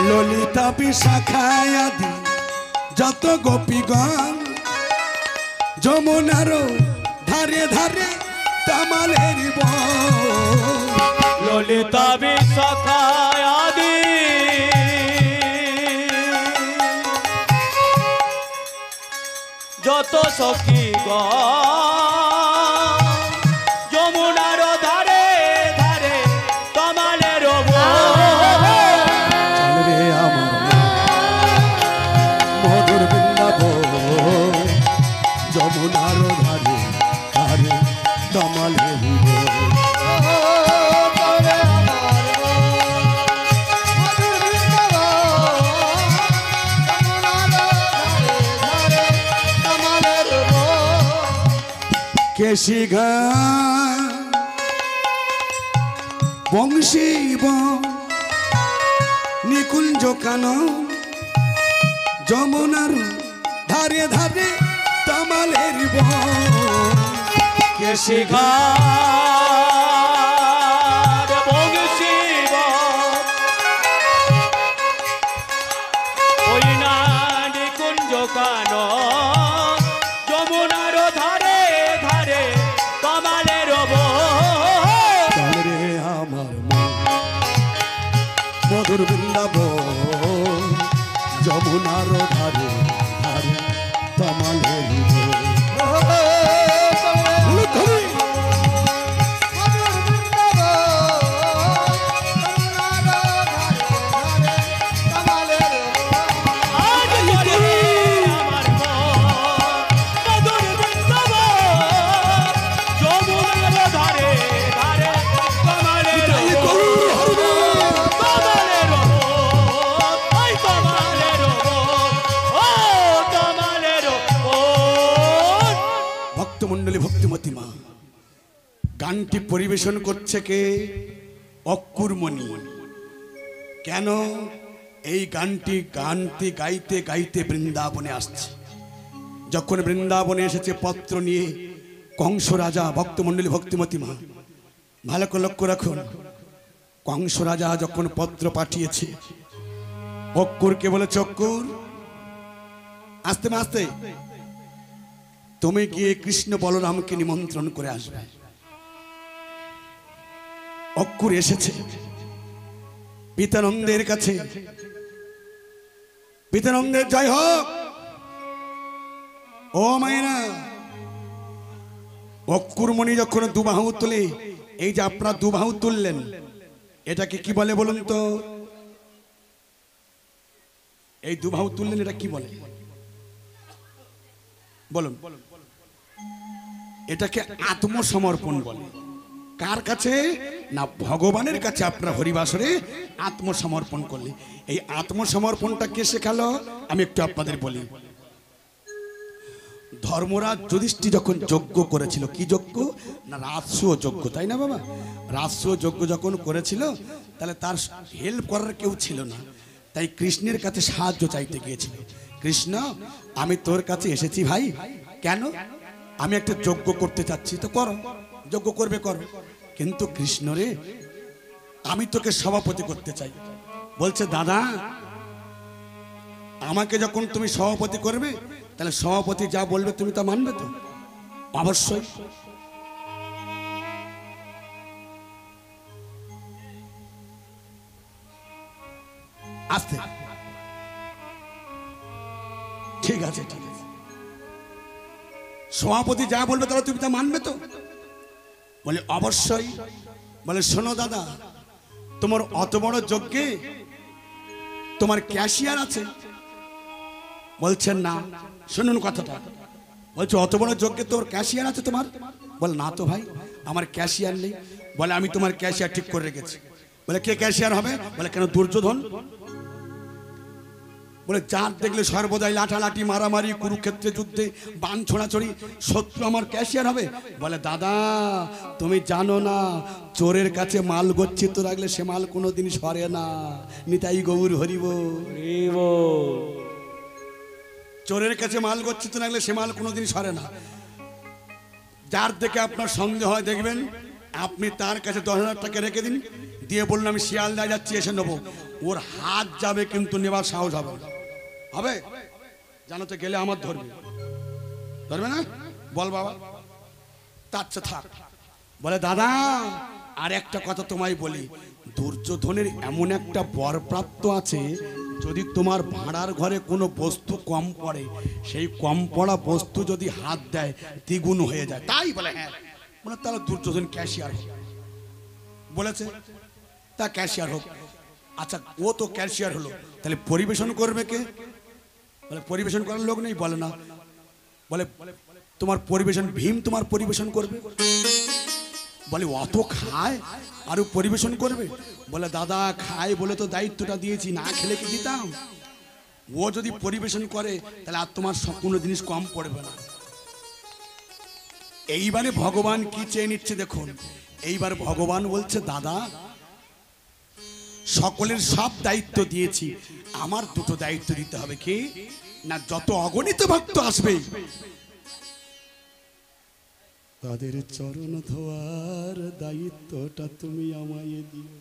ললিতা বিশাখায় আদি যত গোপীগণ যমুনার ধারে ধারে তামালের বন। ললিতা বিশাখায় আদি যত সখী যমুনার ধারে ধারে তমালের চল রে আমার মধুর বৃন্দাবন যমুনার ধারে ধারে তামালের বন। কেশি ঘা বংশী নিকুঞ্জ কান যমুনার ধারে ধারে তামালের বন। কেশি ঘা যমুনার ধারে ধারে তমালের চল রে আমার মধুর বৃন্দাবন যমুনার ধারে ধারে তামালের বন। ভক্তমণ্ডলী ভক্তিমতী মা গানটি পরিবেশন করছে কে? অক্কুরমণি। কেন এই গানটি গাইতে গাইতে বৃন্দাবনে আসছে। যখন বৃন্দাবনে এসেছে পত্র নিয়ে কংস রাজা, ভক্তমণ্ডলী ভক্তিমতী মা ভালো করে লক্ষ্য রাখুন, কংস রাজা যখন পত্র পাঠিয়েছে অক্কুরকে বলেছে, অক্কুর আস্তে আস্তে তুমি গিয়ে কৃষ্ণ বলরামকে নিমন্ত্রণ করে আসবে। অক্কুর এসেছে পিতানন্দের কাছে। পিতানন্দের জয় হোক। ও মায়েরা, অক্কুরমণি যখন দুবাহু তুলে, এই যে আপনারা দুবাহু তুললেন, এটাকে কি বলে বলুন তো? এই দুবাহু তুললেন এটা কি বলে বলুন? এটাকে আত্মসমর্পণ বলে। কার কাছে? না ভগবানের কাছে আপনারা হরিবাসরে আত্মসমর্পণ করলে। এই আত্মসমর্পণটা কে শেখালো আমি একটু আপনাদের বলি। ধর্মরাজ যুধিষ্ঠির যখন যজ্ঞ করেছিল, কি যজ্ঞ? না রাজস্ব যজ্ঞ, তাই না বাবা? রাজস্ব যজ্ঞ যখন করেছিল, তাহলে তার হেল্প করার কেউ ছিল না, তাই কৃষ্ণের কাছে সাহায্য চাইতে গিয়েছিল। কৃষ্ণ, আমি তোর কাছে এসেছি ভাই। কেন? আমি একটা যজ্ঞ করতে চাচ্ছি। তো করো, যজ্ঞ করবে করো, কিন্তু কৃষ্ণ রে, আমি তোকে সভাপতি করতে চাই। বলছে, দাদা আমাকে যখন তুমি সভাপতি করবে, তাহলে সভাপতি যা বলবে তুমি তা মানবে তো? অবশ্যই আসতে, ঠিক আছে ঠিক আছে, সভাপতি যা বলবে তাহলে তুমি তা মানবে তো? বলে অবশ্যই। বলে শোনো দাদা, তোমার অত বড় যজ্ঞে তোমার ক্যাশিয়ার আছে? বলছেন না। শুনুন কথাটা, বলছে অত বড় যজ্ঞে তোর ক্যাশিয়ার আছে তোমার? বলে না তো ভাই, আমার ক্যাশিয়ার নেই। বলে আমি তোমার ক্যাশিয়ার ঠিক করে রেখেছি। বলে কে ক্যাশিয়ার হবে? বলে কেন, দুর্যোধন। বলে যার দেখলে সর্বদাই লাঠালাঠি মারামারি কুরুক্ষেত্রে যুদ্ধে বান ছোড়াছড়ি, শত্রু আমার ক্যাশিয়ার হবে? বলে দাদা তুমি জানো না, চোরের কাছে মাল গচ্ছিত রাখলে সে মাল কোনোদিন সরে না। নিতাই গৌর হরিব। চোরের কাছে মাল গচ্ছিত রাখলে সে মাল কোনোদিন সরে না। যার দেখে আপনার সন্দেহ হয় দেখবেন, আপনি তার কাছে 10,000 টাকা রেখে দিন, দিয়ে বলুন আমি শিয়ালদায় যাচ্ছি, এসে নেবো। ওর হাত যাবে কিন্তু নেবার সাহস হবে না। হবে? জানো তো, গেলে আমার ধরবে, ধরবে না? বল বাবা, তার চেয়ে থাক। বলে দাদা আর একটা কথা তোমায় বলি, দুর্যোধনের এমন একটা বরপ্রাপ্ত আছে, যদি তোমার ভাড়ার ঘরে কোনো বস্তু কম পড়ে, সেই কম পড়া বস্তু যদি হাত দেয় দ্বিগুণ হয়ে যায়। তাই বলে হ্যাঁ। বলে তাহলে দুর্যোধন ক্যাশিয়ার হোক। বলেছে তা ক্যাশিয়ার হোক। আচ্ছা ও তো ক্যাশিয়ার হলো, তাহলে পরিবেশন করবে কে? বলে পরিবেশন করার লোক নেই। বলে না। বলে তোমার পরিবেশন, ভীম তোমার পরিবেশন করবে। বলে অত খায় আরো পরিবেশন করবে? বলে দাদা খায় বলে তো দায়িত্বটা দিয়েছি, না খেলে কি দিতাম? ও যদি পরিবেশন করে তাহলে আর তোমার কোনো জিনিস কম পড়বে না। এইবারে ভগবান কি চেয়ে নিচ্ছে দেখুন। এইবার ভগবান বলছে দাদা সকলের সব দায়িত্ব দিয়েছি, আমার দুটো দায়িত্ব দিতে হবে। কি না, যত অগণিত ভক্ত আসবে তাদের চরণ ধোয়ার দায়িত্বটা তুমি আমায় দিও।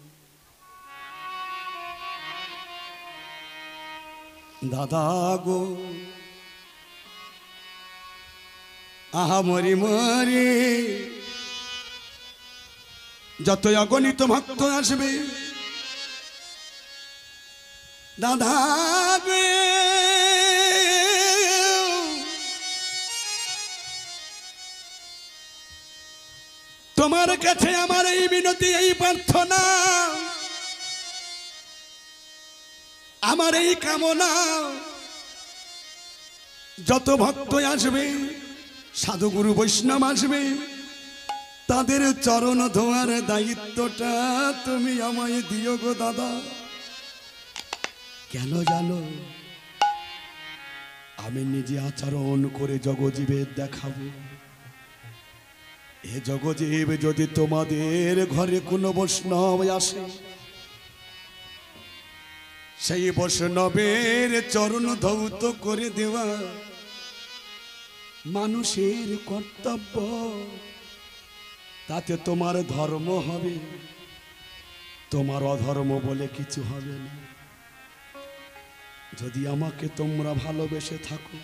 দাদা গো আহা মরি মরি, যত অগণিত ভক্ত আসবে দাদা গে, তোমার কাছে আমার এই মিনতি, এই প্রার্থনা, আমার এই কামনা, যত ভক্ত আসবে সাধু গুরু বৈষ্ণব আসবে তাদের চরণ ধোয়ার দায়িত্বটা তুমি আমায় দিও গো দাদা। কেন জানো, আমি নিজে আচরণ করে জগজীবের দেখাবো। এ জগজীব যদি তোমাদের ঘরে কোনো বৈষ্ণব আসে, সেই বৈষ্ণবের চরণ ধৌত করে দেওয়া মানুষের কর্তব্য। তাতে তোমার ধর্ম হবে, তোমার অধর্ম বলে কিছু হবে না। যদি আমাকে তোমরা ভালোবেসে থাকো,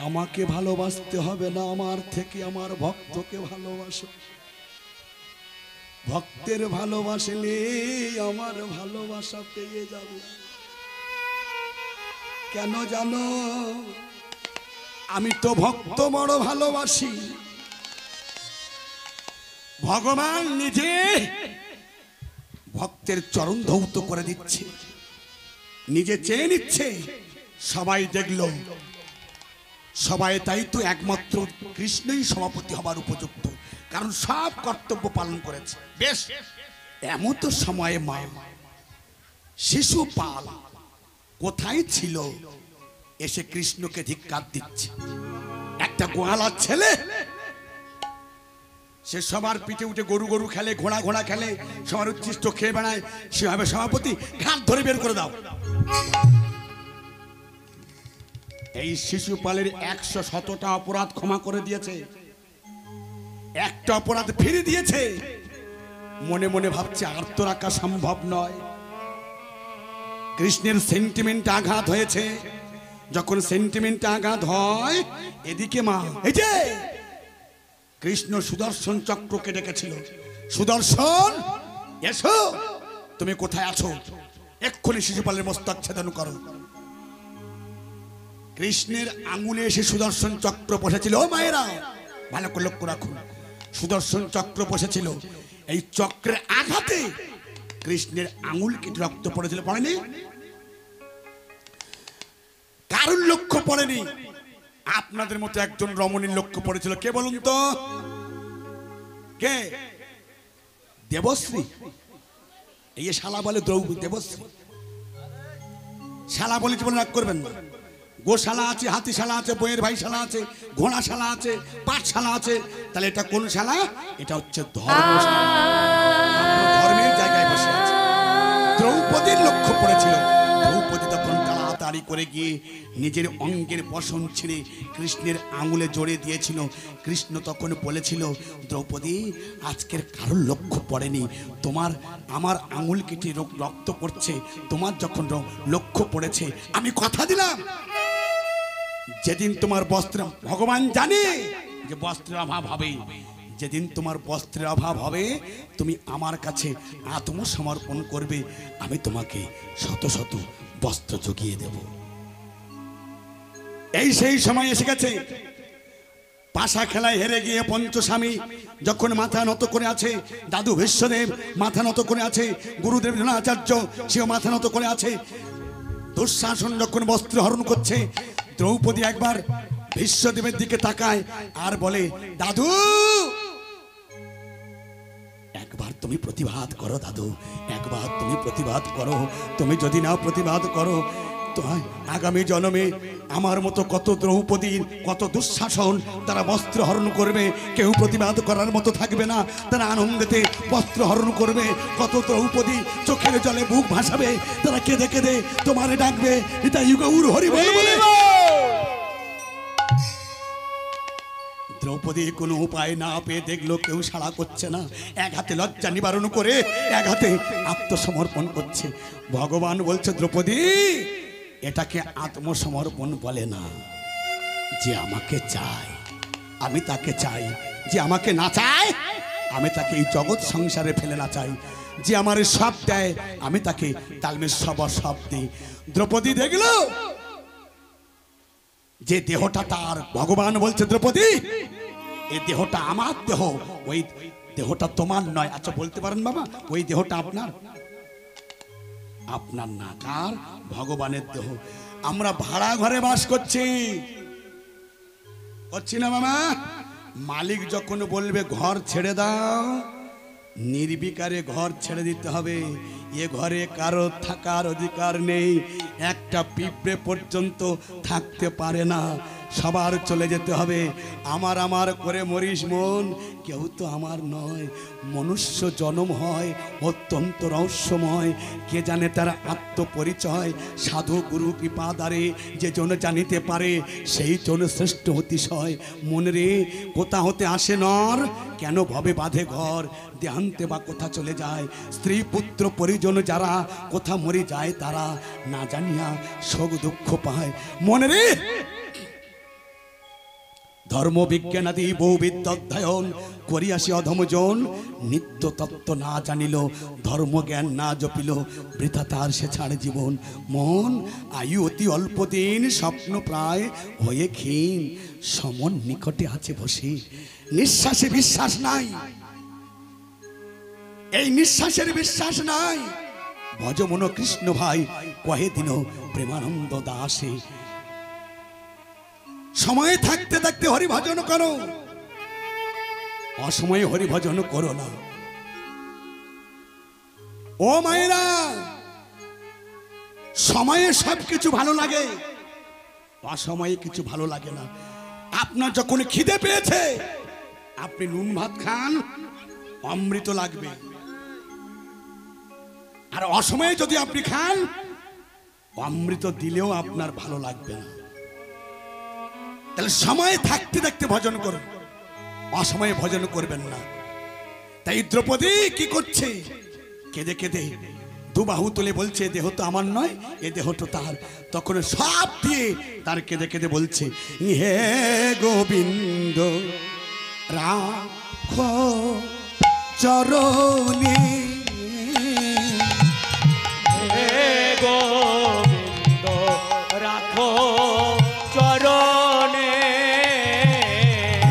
আমাকে ভালোবাসতে হবে না, আমার থেকে আমার ভক্তকে ভালোবাসো। ভক্তের ভালোবাসলে আমার ভালোবাসা পেয়ে যাবে। কেন জানো, আমি তো ভক্ত বড় ভালোবাসি। ভগবান নিজে ভক্তের চরণ ধৌত করে দিচ্ছে, নিজে চেয়ে নিচ্ছে। সবাই দেখলো, সবাই তাই তো একমাত্র কৃষ্ণই সভাপতি হবার উপযুক্ত, কারণ সব কর্তব্য পালন করেছে। বেশ, এমন তো সময়ে মা শিশুপাল কোথায় ছিল, এসে কৃষ্ণকে ধিক্কার দিচ্ছে। একটা গোয়ালার ছেলে, সে সবার পিঠে উঠে গরু গরু খেলে, ঘোড়া ঘোড়া খেলে, সবার উচ্ছিষ্ট খেয়ে বেড়ায়, সে হবে সভাপতি। ঘাট ধরে বের করে দাও। এই শিশুপালের 100টা অপরাধ ক্ষমা করে দিয়েছে, একটা অপরাধ ফিরে দিয়েছে। মনে মনে ভাবছে আর তো রাখা সম্ভব নয়। কৃষ্ণের সেন্টিমেন্ট আঘাত হয়েছে। যখন সেন্টিমেন্ট আঘাত হয়, এদিকে মা এই যে কৃষ্ণ সুদর্শন চক্রকে ডেকেছিল, সুদর্শন এসো, তুমি কোথায় আছো? এক্ষুনি শিশুপালের মস্তক ছেদন করো। কৃষ্ণের আঙুলে এসে সুদর্শন চক্র বসেছিল। ও মায়েরা ভালো করে লক্ষ্য রাখুন, সুদর্শন চক্র বসেছিল। এই চক্রের আঘাতে কৃষ্ণের আঙুল কেটে রক্ত পড়েছিল, পড়েনি? কারুর লক্ষ্য পড়েনি, আপনাদের মতো একজন রমণীর লক্ষ্য পড়েছিল। কে বলুন তো? কে? দেবশ্রী। এই শালা বলে দ্রৌপদী, দেবশ্রী। শালা বলেছি বলে রাগ করবেন না। গোশালা আছে, হাতিশালা আছে, বইয়ের ভাই শালা আছে, ঘোড়াশালা আছে, পাঠশালা আছে। তাহলে এটা কোন শালা? এটা হচ্ছে ধর্মশালা। ধর্মের জায়গায় বসে আছে। দ্রৌপদীর লক্ষ্য পড়েছিল। দ্রৌপদী তখন তাড়াতাড়ি করে গিয়ে নিজের অঙ্গের বসন ছিঁড়ে কৃষ্ণের আঙুলে জড়িয়ে দিয়েছিল। কৃষ্ণ তখন বলেছিল, দ্রৌপদী আজকের কারোর লক্ষ্য পড়েনি, তোমার আমার আঙুল কেটে রক্ত পড়ছে, তোমার যখন লক্ষ্য পড়েছে আমি কথা দিলাম যেদিন তোমার বস্ত্র, ভগবান জানে যে বস্ত্রের অভাব হবে, যেদিন তোমার বস্ত্রের অভাব হবে তুমি আমার কাছে আত্মসমর্পণ করবে, আমি তোমাকে শত শত বস্ত্র জুগিয়ে দেব। এই সেই সময় এসে গেছে। পাশা খেলায় হেরে গিয়ে পঞ্চস্বামী যখন মাথা নত করে আছে, দাদু ভীষ্মদেব মাথা নত করে আছে, গুরুদেব দ্রোণাচার্য সেও মাথা নত করে আছে, দুঃশাসন যখন বস্ত্র হরণ করছে, দ্রৌপদী একবার ভীষ্মদেবের দিকে তাকায় আর বলে, দাদু একবার তুমি প্রতিবাদ করো, দাদু একবার তুমি প্রতিবাদ করো। তুমি যদি না প্রতিবাদ করো তো আগামী জন্মে আমার মতো কত দ্রৌপদীর, কত দুঃশাসন তারা বস্ত্র হরণ করবে, কেউ প্রতিবাদ করার মতো থাকবে না, তারা আনন্দেতে বস্ত্র হরণ করবে। কত দ্রৌপদী চোখের জলে বুক ভাসাবে, তারা কেঁদে কেঁদে তোমারে ডাকবে, এটা গৌর হরি বল বলে। দ্রৌপদী কোনো উপায় না পেয়ে দেখলো কেউ সাড়া করছে না, এক হাতে লজ্জা নিবারণ করে এক হাতে আত্মসমর্পণ করছে। ভগবান বলছে, দ্রৌপদী এটাকে আত্মসমর্পণ বলে না। যে আমাকে চায় আমি তাকে চাই, যে আমাকে না চায় আমি তাকে এই জগৎ সংসারে ফেলে না চাই, যে আমার সব দেয় আমি তাকে তালমের সব দিই। দ্রৌপদী দেখলো যে দেহটা তার, ভগবান বলছে, দ্রৌপদী এই দেহটা আমার দেহ, ওই দেহটা তোমার নয়। আচ্ছা বলতে পারেন বাবা, ওই দেহটা আপনার? আপনার না, কার? ভগবানের দেহ। আমরা ভাড়া ঘরে বাস করছি না মামা? মালিক যখন বলবে ঘর ছেড়ে দাও, নির্বিকারে ঘর ছেড়ে দিতে হবে। এ ঘরে কারো থাকার অধিকার নেই, একটা পিঁপড়ে পর্যন্ত থাকতে পারে না, সবার চলে যেতে হবে। আমার আমার করে মরিস মন, কেউ তো আমার নয়। মনুষ্য জন্ম হয় অত্যন্ত রহস্যময়, কে জানে তার আত্মপরিচয়। সাধু গুরু কৃপা দ্বারে যে জন জানিতে পারে, সেই জন শ্রেষ্ঠ অতিশয়। মনে রে কোথা হতে আসে নর, কেন ভবে বাঁধে ঘর, দেহান্তে বা কোথা চলে যায়। স্ত্রী পুত্র পরিজন যারা, কোথা মরে যায় তারা, না জানিয়া শোক দুঃখ পায়। মনে রে ধর্ম বিজ্ঞানাদি বহুবিদ্য অধ্যয়ন করিয়াসি অধমজন, নিত্য তত্ত্ব না জানিল, ধর্ম জ্ঞান না জপিল, বৃথা তার সে ছাড়ে জীবন। মন আয়ু অতি অল্প দিন, স্বপ্ন প্রায় হয়ে ক্ষীণ, সমন নিকটে আছে বসে, নিঃশ্বাসে বিশ্বাস নাই, এই নিঃশ্বাসের বিশ্বাস নাই। ভজমন কৃষ্ণ ভাই কহে দিন প্রেমানন্দ দাসে, সময়ে থাকতে থাকতে হরিভজন করো, অসময়ে হরিভজন করো না। ও মায়েরা, সময়ে সবকিছু ভালো লাগে, অসময়ে কিছু ভালো লাগে না। আপনার যখন খিদে পেয়েছে আপনি নুন ভাত খান, অমৃত লাগবে। আর অসময়ে যদি আপনি খান, অমৃত দিলেও আপনার ভালো লাগবে না। তাহলে সময় থাকতে থাকতে ভজন করুন, অসময়ে ভজন করবেন না। তাই দ্রৌপদী কি করছে? কেঁদে কেঁদে দুবাহু তুলে বলছে, দেহ তো আমার নয়, এ দেহটা তার। তখন সব দিয়ে তার কেঁদে কেঁদে বলছে, হে গোবিন্দ রাখো চরণে হে গোবিন্দ রাখো চরণে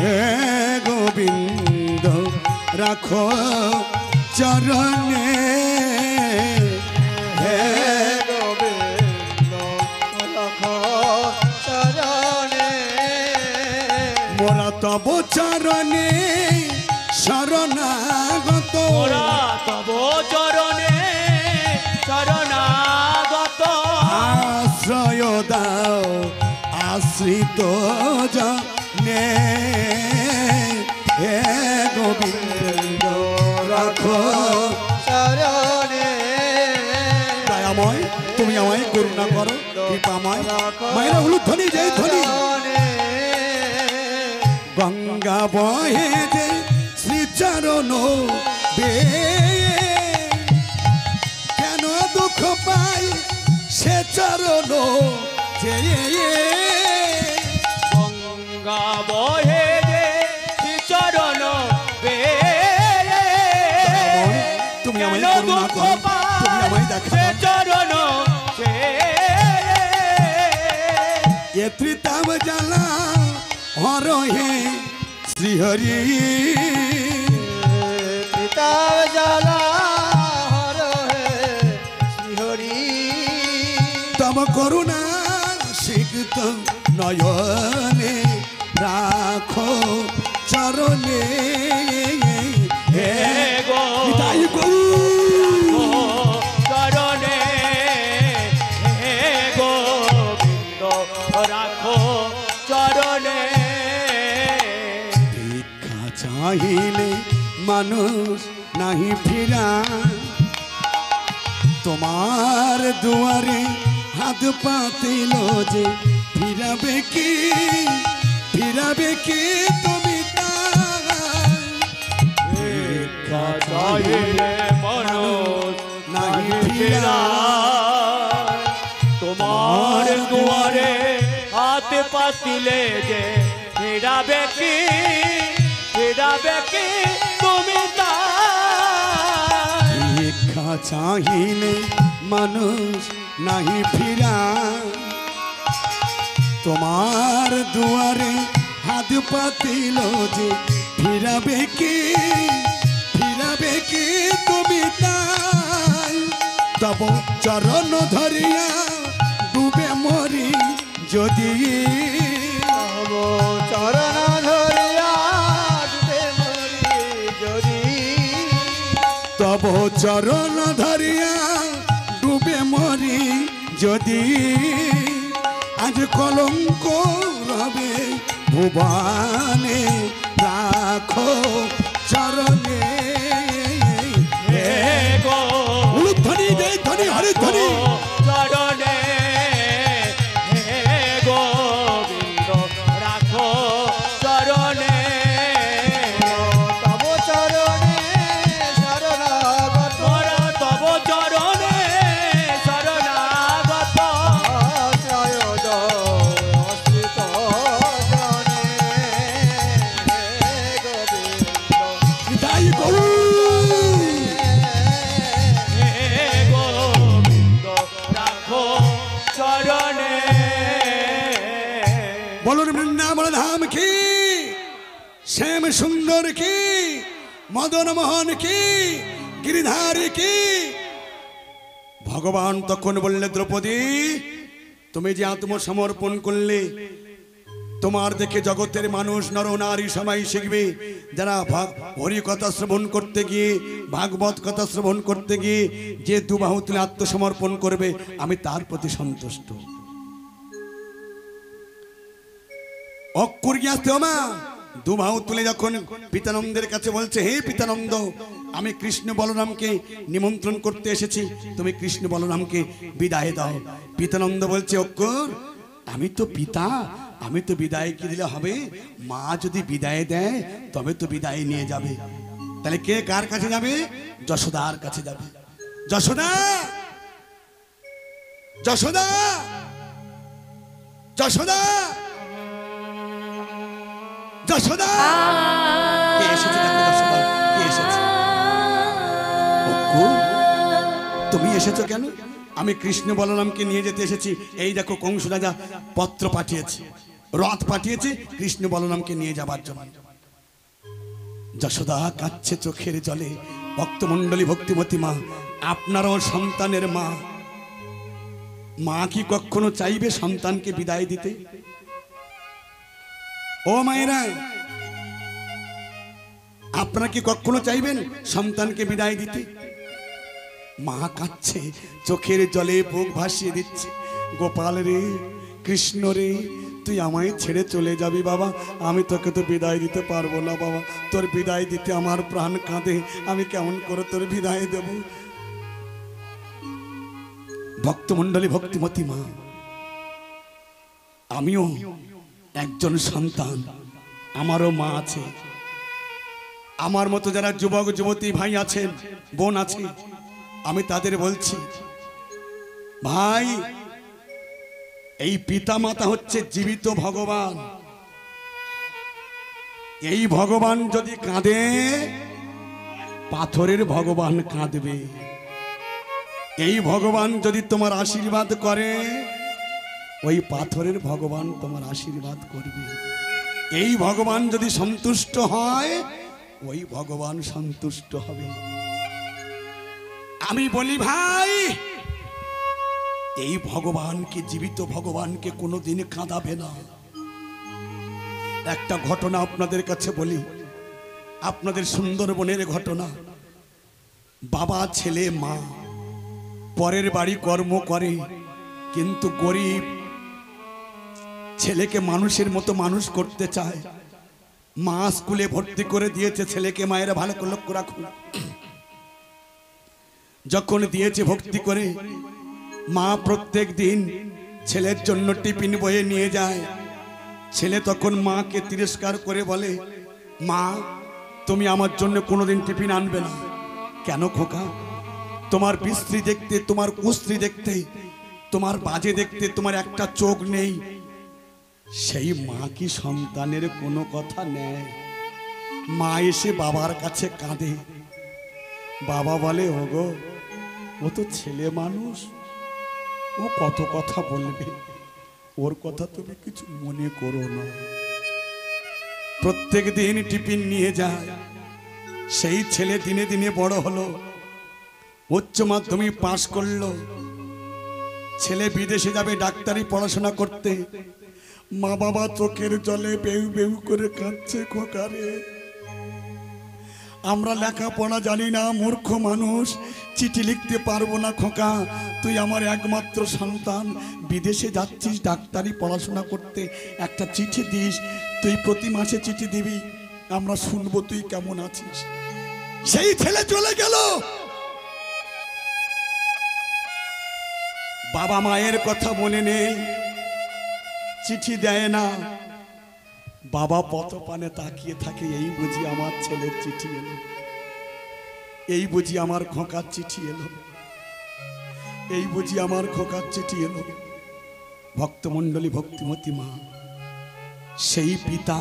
হে গোবিন্দ রাখো চরণে হে গোবিন্দ রাখো চরণে মোরা তব চরণে শরণাগত মোরা তব চরণে শরণাগত আশ্রয় দাও আশ্রিত জনে হে গোবিন্দ রাখো চরণে দয়াময় তুমি আমায় করুণা করো কৃপাময় মায়েরা হলুদ ধ্বনি জয় ধ্বনি গঙ্গা বহে যে শ্রীচরণ বে কেন দুঃখ পাই সে চরণ যে গঙ্গা বহে যে চরণ বে তুমি আমায় করুণা করো তুমি আমায় দেখা চরণ সে এ ত্রিতাব জ্বালা হরহে শ্রীহরি পিতা জ্বালা হর হে শ্রীহরি তব করুণা সিক্ত নয়নে রাখো চরণে হে গো নিতাই গৌর। চরণে হে গোবিন্দ রাখো চরণে ভিক্ষা চাহিলে মানুষ নাহি ফিরা তোমার দুয়ারে হাত পাতিল যে ফিরাবে কি তুমি তার ভিক্ষা চাহিলে মানুষ নাহি ফিরা তোমার দুয়ারে হাত পাতিলে যে ফিরাবে কি তুমি তার ভিক্ষা চাহিলে মানুষ নাহি ফিরা তোমার দুয়ারে হাত পাতিল যে ফিরাবে কি তুমি তাই তব চরণ ধরিয়া ডুবে মরি যদি তব চরণ ধরিয়া ডুবে মরি যদি তব চরণ ধরিয়া ডুবে মরি যদি আজ কলঙ্ক রবে ভুবনে রাখো চরণে হে গো ধ্বনি জয় ধ্বনি হরি ধ্বনি চরণে হে গোবিন্দ রাখো চরণে তব চরণে শরণাগত মোরা তব চরণে শরণাগত আশ্রয় দাও আশ্রিত জনে হে গোবিন্দ নিতাই গৌর। হে গোবিন্দ রাখো চরণে বলুন বৃন্দাবন ধাম কি শ্যাম সুন্দর কি মদন মোহন কি গিরিধারী কি ভগবান তখন বললে দ্রৌপদী তুমি যে আত্মসমর্পণ করলে তোমার দেখে জগতের মানুষ নর নারী সবাই শিখবে যারা হরি কথা শ্রবণ করতে গিয়ে ভাগবত কথা শ্রবণ করতে গিয়ে যে দুবাহু তুলে আত্মসমর্পণ করবে আমি তার প্রতি সন্তুষ্ট অকুরিয়াস্তে মা দুবাহু তুলে যখন পিতানন্দের কাছে বলছে হে পিতানন্দ আমি কৃষ্ণ বলরামকে নিমন্ত্রণ করতে এসেছি তুমি কৃষ্ণ বলরামকে বিদায় দাও পিতানন্দ বলছে অক্কুর আমি তো পিতা আমি তো বিদায় কি দিলে হবে মা যদি বিদায় দেয় তবে তো বিদায় নিয়ে যাবে তাহলে কে কার কাছে যাবে যশোদার কাছে যাবে যশোদা যশোদা যশোদা যশোদা অক্কু, তুমি এসেছো কেন? আমি কৃষ্ণ বলরামকে নিয়ে যেতে এসেছি। এই দেখো কংস রাজা পত্র পাঠিয়েছে, রথ পাঠিয়েছে কৃষ্ণ বলরামকে নিয়ে যাবার জন্য। যশোদা কাঁদছে চোখের জলে। ভক্তমণ্ডলী, ভক্তিমতী মা, আপনারও সন্তানের মা। মা কি কখনো চাইবে সন্তানকে বিদায় দিতে? ও মায়েরা, আপনারা কি কখনো চাইবেন সন্তানকে বিদায় দিতে? মা কাঁদছে, চোখের জলে বুক ভাসিয়ে দিচ্ছে। গোপাল রে, কৃষ্ণ রে, তুই আমায় ছেড়ে চলে যাবি বাবা, আমি তোকে তো বিদায় দিতে পারবো না বাবা। তোর বিদায় দিতে আমার প্রাণ কাঁদে, আমি কেমন করে তোর বিদায় দেব? ভক্তমণ্ডলী, ভক্তিমতী মা, আমিও একজন সন্তান, আমারও মা আছে। আমার মতো যারা যুবক যুবতী ভাই আছেন, বোন আছে, আমি তাদের বলছি, ভাই, এই পিতা মাতা হচ্ছে জীবিত ভগবান। এই ভগবান যদি কাঁদে, পাথরের ভগবান কাঁদবে। এই ভগবান যদি তোমার আশীর্বাদ করে, ওই পাথরের ভগবান তোমার আশীর্বাদ করবে। এই ভগবান যদি সন্তুষ্ট হয়, ওই ভগবান সন্তুষ্ট হবে। আমি বলি ভাই, এই ভগবানকে, জীবিত ভগবানকে কোনোদিন কাঁদাবে না। একটা ঘটনা আপনাদের কাছে বলি, আপনাদের সুন্দরবনের ঘটনা। বাবা, ছেলে, মা পরের বাড়ি কর্ম করে, কিন্তু গরিব ছেলেকে মানুষের মতো মানুষ করতে চায়। মা স্কুলে ভর্তি করে দিয়েছে ছেলেকে, মায়েরা ভালো করে লক্ষ্য রাখুন। যখন দিয়েছে ভক্তি করে, মা প্রত্যেক দিন ছেলের জন্য টিফিন বয়ে নিয়ে যায়। ছেলে তখন মাকে তিরস্কার করে বলে, মা, তুমি আমার জন্য কোনোদিন টিফিন আনবে না কেন খোকা? তোমার বিশ্রী দেখতে, তোমার কুশ্রী দেখতে, তোমার বাজে দেখতে, তোমার একটা চোখ নেই। সেই মা কি সন্তানের কোনো কথা নেয়? মা এসে বাবার কাছে কাঁদে। বাবা বলে, ওগো, ও তো ছেলে মানুষ, ও কত কথা বলবে, ওর কথা তুমি কিছু মনে করো না। প্রত্যেক দিন টিফিন নিয়ে যায়। সেই ছেলে দিনে দিনে বড় হলো, উচ্চ মাধ্যমিক পাশ করলো। ছেলে বিদেশে যাবে ডাক্তারি পড়াশোনা করতে। মা বাবা চোখের জলে বেউ বেউ করে কাঁদছে, খোকারে, আমরা লেখাপড়া জানি না, মূর্খ মানুষ, চিঠি লিখতে পারবো না খোকা, তুই আমার একমাত্র সন্তান, বিদেশে যাচ্ছিস ডাক্তারি পড়াশোনা করতে, একটা চিঠি দিস, তুই প্রতি মাসে চিঠি দিবি, আমরা শুনবো তুই কেমন আছিস। সেই ছেলে চলে গেল। বাবা মায়ের কথা মনে নেই, চিঠি দেয় না। বাবা পথপানে তাকিয়ে থাকে, এই বুঝি আমার ছেলের চিঠি এলো, এই বুঝি আমার খোকার চিঠি এলো, এই বুঝি আমার খোকার চিঠি এলো। ভক্তমণ্ডলী, ভক্তিমতী মা, সেই পিতা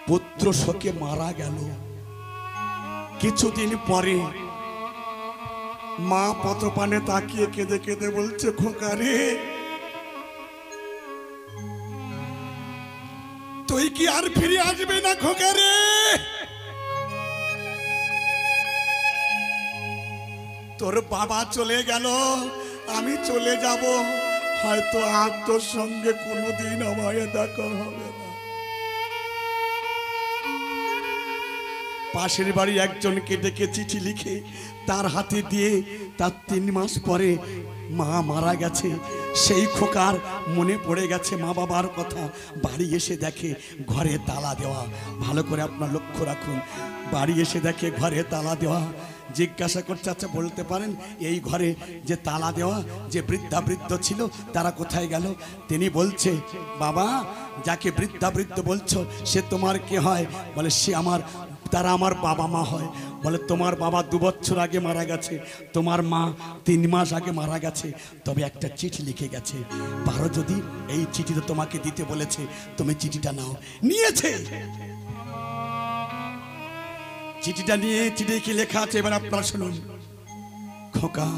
পুত্র শোকে মারা গেল। কিছুদিন পরে মা পথপানে তাকিয়ে কেঁদে কেঁদে বলছে, খোকারে, তুই কি আর ফিরে আসবে না খোকারে? তোর বাবা চলে গেল, আমি চলে যাব, হয়তো আর তোর সঙ্গে কোনোদিন আমায় দেখা হবে না। পাশের বাড়ি একজনকে ডেকে চিঠি লিখে তার হাতে দিয়ে, তার 3 মাস পরে মা মারা গেছে। সেই খোকার মনে পড়ে গেছে মা বাবার কথা। বাড়ি এসে দেখে ঘরে তালা দেওয়া। ভালো করে আপনার লক্ষ্য রাখুন, বাড়ি এসে দেখে ঘরে তালা দেওয়া। জিজ্ঞাসা করছে, আচ্ছা বলতে পারেন এই ঘরে যে তালা দেওয়া, যে বৃদ্ধা বৃদ্ধ ছিল, তারা কোথায় গেল? তিনি বলছে, বাবা, যাকে বৃদ্ধা বৃদ্ধ বলছো সে তোমার কে হয়? বলে, সে তারা আমার বাবা মা হয়। বলে, তোমার বাবা 2 বছর আগে মারা গেছে, তোমার মা 3 মাস আগে মারা গেছে, তবে একটা চিঠি লিখে গেছে, পারো যদি এই চিঠিটা তোমাকে দিতে বলেছে, তুমি চিঠিটা নাও। নিয়েছে। চিঠিটা নিয়ে চিঠি কি লেখা আছে এবার আপনারা শুনুন। খোকা,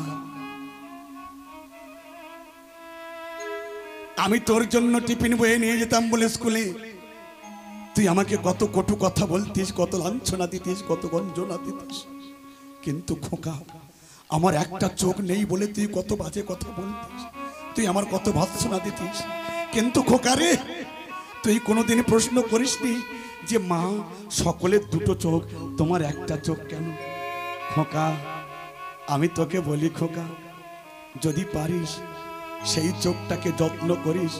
আমি তোর জন্য টিফিন বয়ে নিয়ে যেতাম বলে স্কুলে তুই আমাকে কত কটু কথা বলতিস, কত লাঞ্ছনা দিতিস, কত গঞ্জনা দিতিস, কিন্তু খোকা আমার একটা চোখ নেই বলে তুই কত বাজে কথা বলতিস, তুই আমার কত ভৎসনা দিতিস, কিন্তু খোকা রে তুই কোনোদিন প্রশ্ন করিসনি যে মা সকলের দুটো চোখ, তোমার একটা চোখ কেন? খোকা আমি তোকে বলি খোকা, যদি পারিস সেই চোখটাকে যত্ন করিস,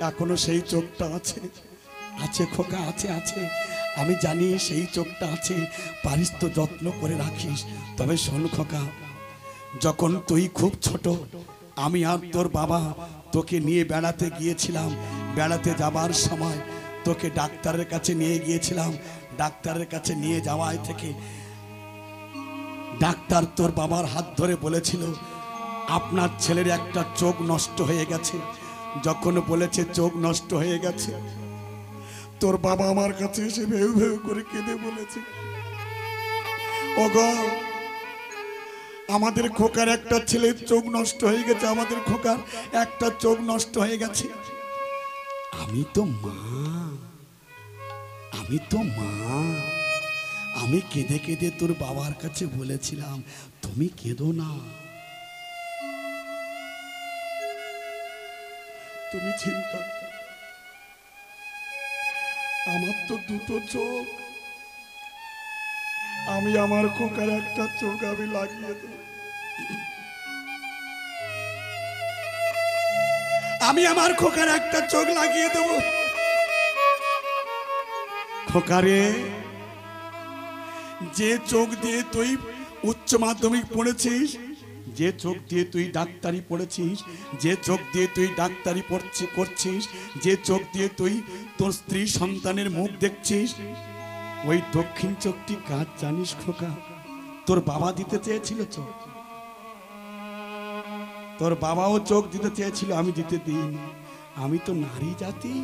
এখনো সেই চোখটা আছে, আছে খোকা, আছে আছে, আমি জানি সেই চোখটা আছে, পারিস তো যত্ন করে রাখিস। তবে শোন খোকা, যখন তুই খুব ছোট আমি আর তোর বাবা তোকে নিয়ে বেড়াতে গিয়েছিলাম, বেড়াতে যাবার সময় তোকে ডাক্তারের কাছে নিয়ে গিয়েছিলাম, ডাক্তারের কাছে নিয়ে যাওয়ায় থেকে ডাক্তার তোর বাবার হাত ধরে বলেছিল আপনার ছেলের একটা চোখ নষ্ট হয়ে গেছে। যখন বলেছে চোখ নষ্ট হয়ে গেছে, তোর বাবা আমার কাছে এসে ভেউ ভেউ করে কেঁদে বলেছে, ওগো আমাদের খোকার একটা ছেলের চোখ নষ্ট হয়ে গেছে, আমাদের খোকার একটা চোখ নষ্ট হয়ে গেছে। আমি তো মা, আমি তো মা, আমি কেঁদে কেঁদে তোর বাবার কাছে বলেছিলাম তুমি কেঁদো না, তুমি চিন্তা করো, আমার তো দুটো চোখ, আমি আমার খোকার একটা চোখ আমি লাগিয়ে দেব, আমি আমার খোকার একটা চোখ লাগিয়ে দেব। খোকারে, যে চোখ দিয়ে তুই উচ্চ মাধ্যমিক পড়েছিস, যে চোখ দিয়ে তুই ডাক্তারি পড়েছিস, যে চোখ দিয়ে তুই ডাক্তারি করছিস, যে চোখ দিয়ে তুই তোর স্ত্রী সন্তানের মুখ দেখছিস, ওই দক্ষিণ চোখটি কাজ জানিস খোকা? তোর বাবা দিতে চেয়েছিল চোখ, তোর বাবাও চোখ দিতে চেয়েছিল, আমি দিতে দিইনি। আমি তো নারী জাতি,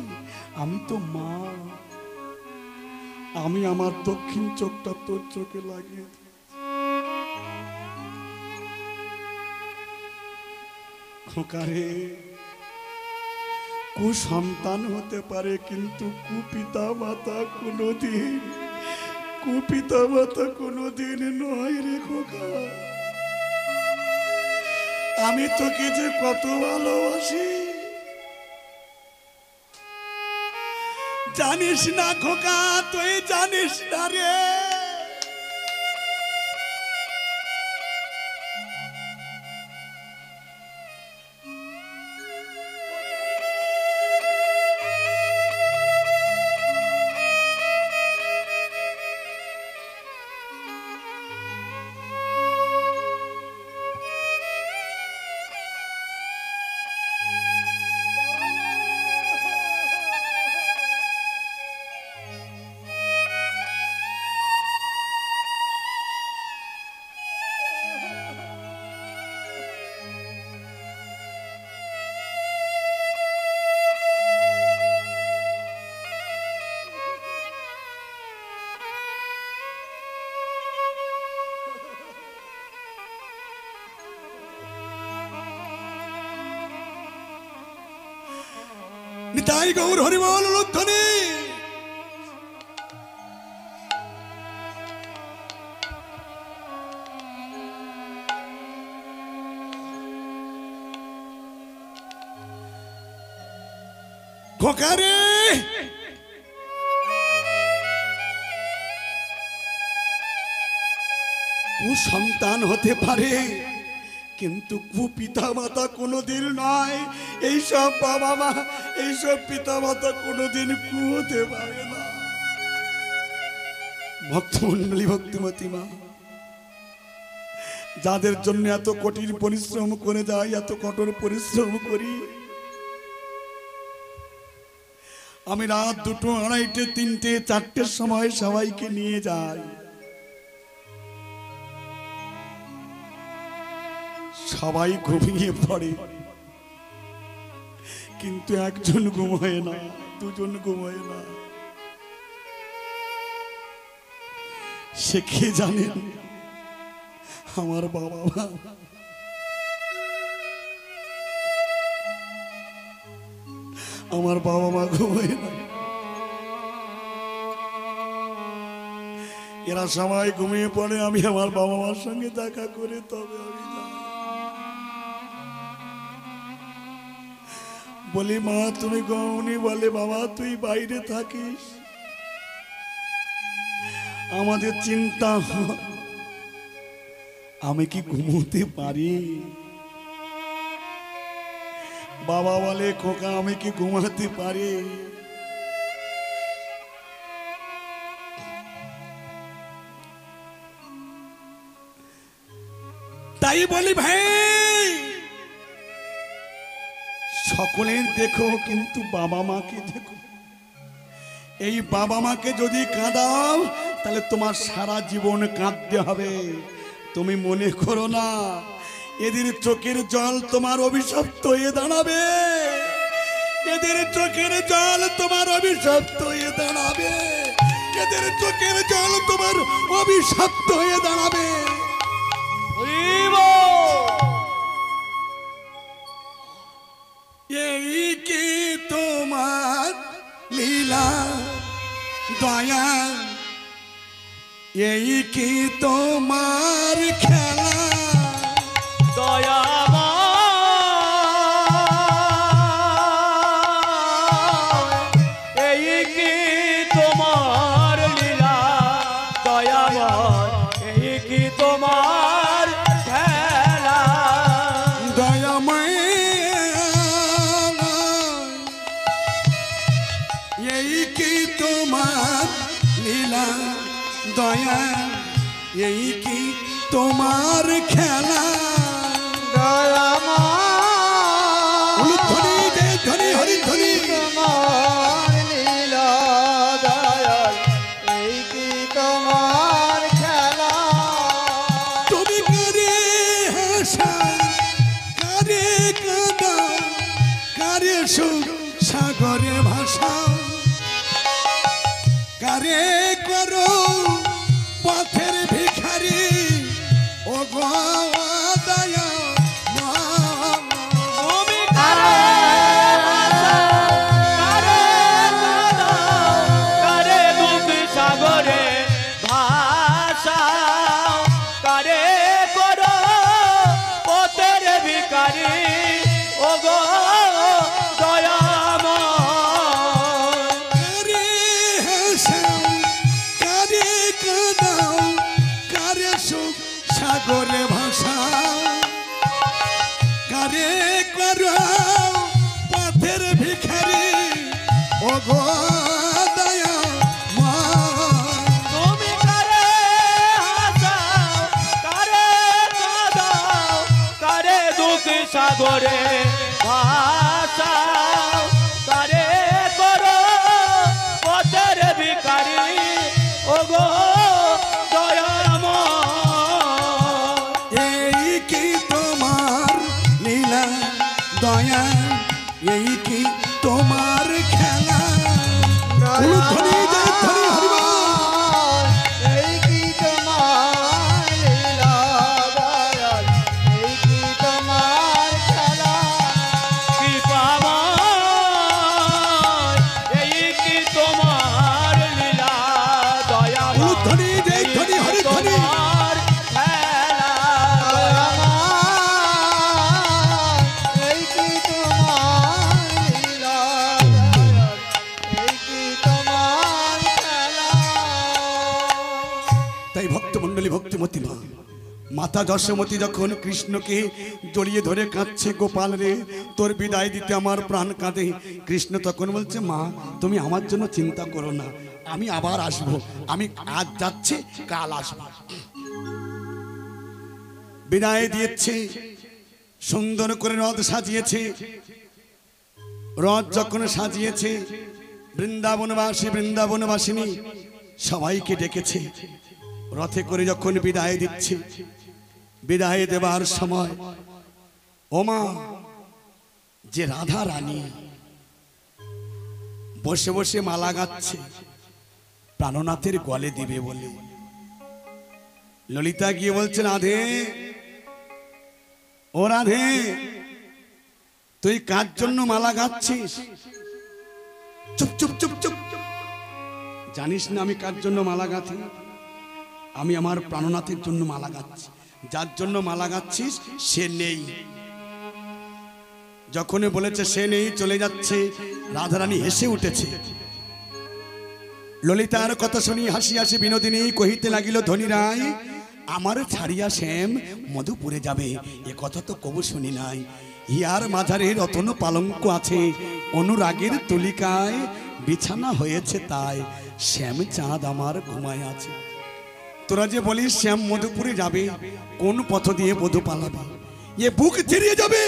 আমি তো মা, আমি আমার দক্ষিণ চোখটা তোর চোখে লাগিয়ে দিই। খোকারে, কুসন্তান হতে পারে কিন্তু কুপিতা মাতা কোনোদিন, কুপিতা মাতা কোনোদিন নয় রে খোকা। আমি তোকে যে কত ভালোবাসি জানিস না খোকা, তুই জানিস না রে। নিতাই গৌর হরিবল ধ্বনি। খোকারে, কুসন্তান হতে পারে কিন্তু কুপিতা মাতা কোনোদিন নয়। এইসব বাবা মা, এইসব পিতা মাতা কোনোদিন কু হতে পারে না। ভক্তমন্ডলী, ভক্তিমতী মা, যাদের জন্য এত কঠিন পরিশ্রম করে যাই, এত কঠোর পরিশ্রম করি, আমি রাত 2টো, 2:30, 3টে, 4টের সময় সবাইকে নিয়ে যাই। সবাই ঘুমিয়ে পড়ে কিন্তু একজন ঘুমায় না, দুজন ঘুমায় না। সে কে জানেন? আমার বাবা মা। আমার বাবা মা ঘুমায় না, এরা সবাই ঘুমিয়ে পড়ে, আমি আমার বাবা মার সঙ্গে দেখা করে তবে আমি যাই। বলি মা তুমি ঘুমনি? বলে বাবা তুই বাইরে থাকিস, আমাদের চিন্তা হয় আমি কি ঘুমোতে পারি? বাবা বলে খোকা আমি কি ঘুমাতে পারি? তাই বলি ভাই সকলের দেখো কিন্তু বাবা মাকে দেখো। এই বাবা মাকে যদি কাঁদাও তাহলে তোমার সারা জীবন কাঁদতে হবে। তুমি মনে করো না এদের চোখের জল তোমার অভিশপ্ত হয়ে দাঁড়াবে, এদের চোখের জল তোমার অভিশপ্ত হয়ে দাঁড়াবে, এদের চোখের জল তোমার অভিশপ্ত হয়ে দাঁড়াবে। এই কি তোমার লীলা দয়া, এই কি তোমার খেলা, এই কি তোমার লীলা দয়াময়, এই কি তোমার খেলা, দয়াময় এই কি তোমার লীলা দয়া, এই কি তোমার খেলা। ধনী জয় ধনী হরি ধনী, তোমার লীলা দয়াল, এই কি তোমার খেলা। তুমি কারে হাসা কারে কাঁদা, কারে সুখ সাগরে ভাষা, কারে করো পথের ভিখারি ও গো দয়া মা। তুমি কারে ভাষা, কারে কাঁদাও, কারে দুঃখ সাগরে ভাষাও, কারে করো পথের ভিখারি ও গো দয়াময়। কারে হাসাও কারে কাঁদাও, কারে সুখ সাগরে ভাষা, কারে করো পথের ভিখারি ও গো দয়া মা। তুমি কারে হাসাও, কারে কাঁদাও, কারে দুঃখ সাগরে ভাষাও, কারে করো পথের ভিখারি ও গো দয়াময়। এই কি তোমার লীলা দয়া, এই কি তোমার খেলা। ধনী জয় ধনী হরিবল। এই কি তোমার লীলা দয়াল, এই কি তোমার খেলা। কৃপাময়, এই কি তোমার লীলা দয়াময়, ধনী জয় ধনী হরি ধনী। তোমার খেলা। এই কি তোমার লীলা দয়াল, এই কি তোমার খেলা। তাই ভক্তমণ্ডলী ভক্তিমতী মা মাতা যশোমতী যখন কৃষ্ণকে জড়িয়ে ধরে কাঁদছে, গোপাল রে তোর বিদায় দিতে আমার প্রাণ কাঁদে। কৃষ্ণ তখন বলছে মা তুমি আমার জন্য চিন্তা করো না, আমি আবার আসবো, আমি আজ যাচ্ছি কাল আসবো। বিদায় দিয়েছে, সুন্দর করে রথ সাজিয়েছে। রথ যখন সাজিয়েছে বৃন্দাবনবাসী বৃন্দাবনবাসিনী সবাইকে ডেকেছে। রথে করে যখন বিদায় দিচ্ছে, বিদায় দেবার সময় ওমা যে রাধা রানী বসে বসে মালা গাচ্ছে প্রাণনাথের গলে দিবে বলে, ললিতা গিয়ে বলছে, রাধে ও রাধে, তুই কার জন্য মালা গাচ্ছিস? চুপ চুপ চুপ চুপ। জানিস না আমি কার জন্য মালা গাঁথি? আমি আমার প্রাণনাথের জন্য মালা গাচ্ছি। যার জন্য মালা গাচ্ছিস সে নেই। যখনই বলেছে সে নেই, চলে যাচ্ছে, রাধারানী হেসে উঠেছে। ললিতার কথা শুনি হাসি হাসি বিনোদিনী কহিতে লাগিল, ধনী রায়, আমার ছাড়িয়া শ্যাম মধুপুরে যাবে, এ কথা তো কবু শুনি নাই। হিয়ার মাঝারে রতন পালঙ্ক আছে, অনুরাগের তুলিকায় বিছানা হয়েছে, তাই শ্যাম চাঁদ আমার ঘুমায় আছে। তোরা যে বলিস শ্যাম মধুপুরে যাবে, কোন পথ দিয়ে মধু পালাবে? এ বুক ছিড়িয়ে যাবে,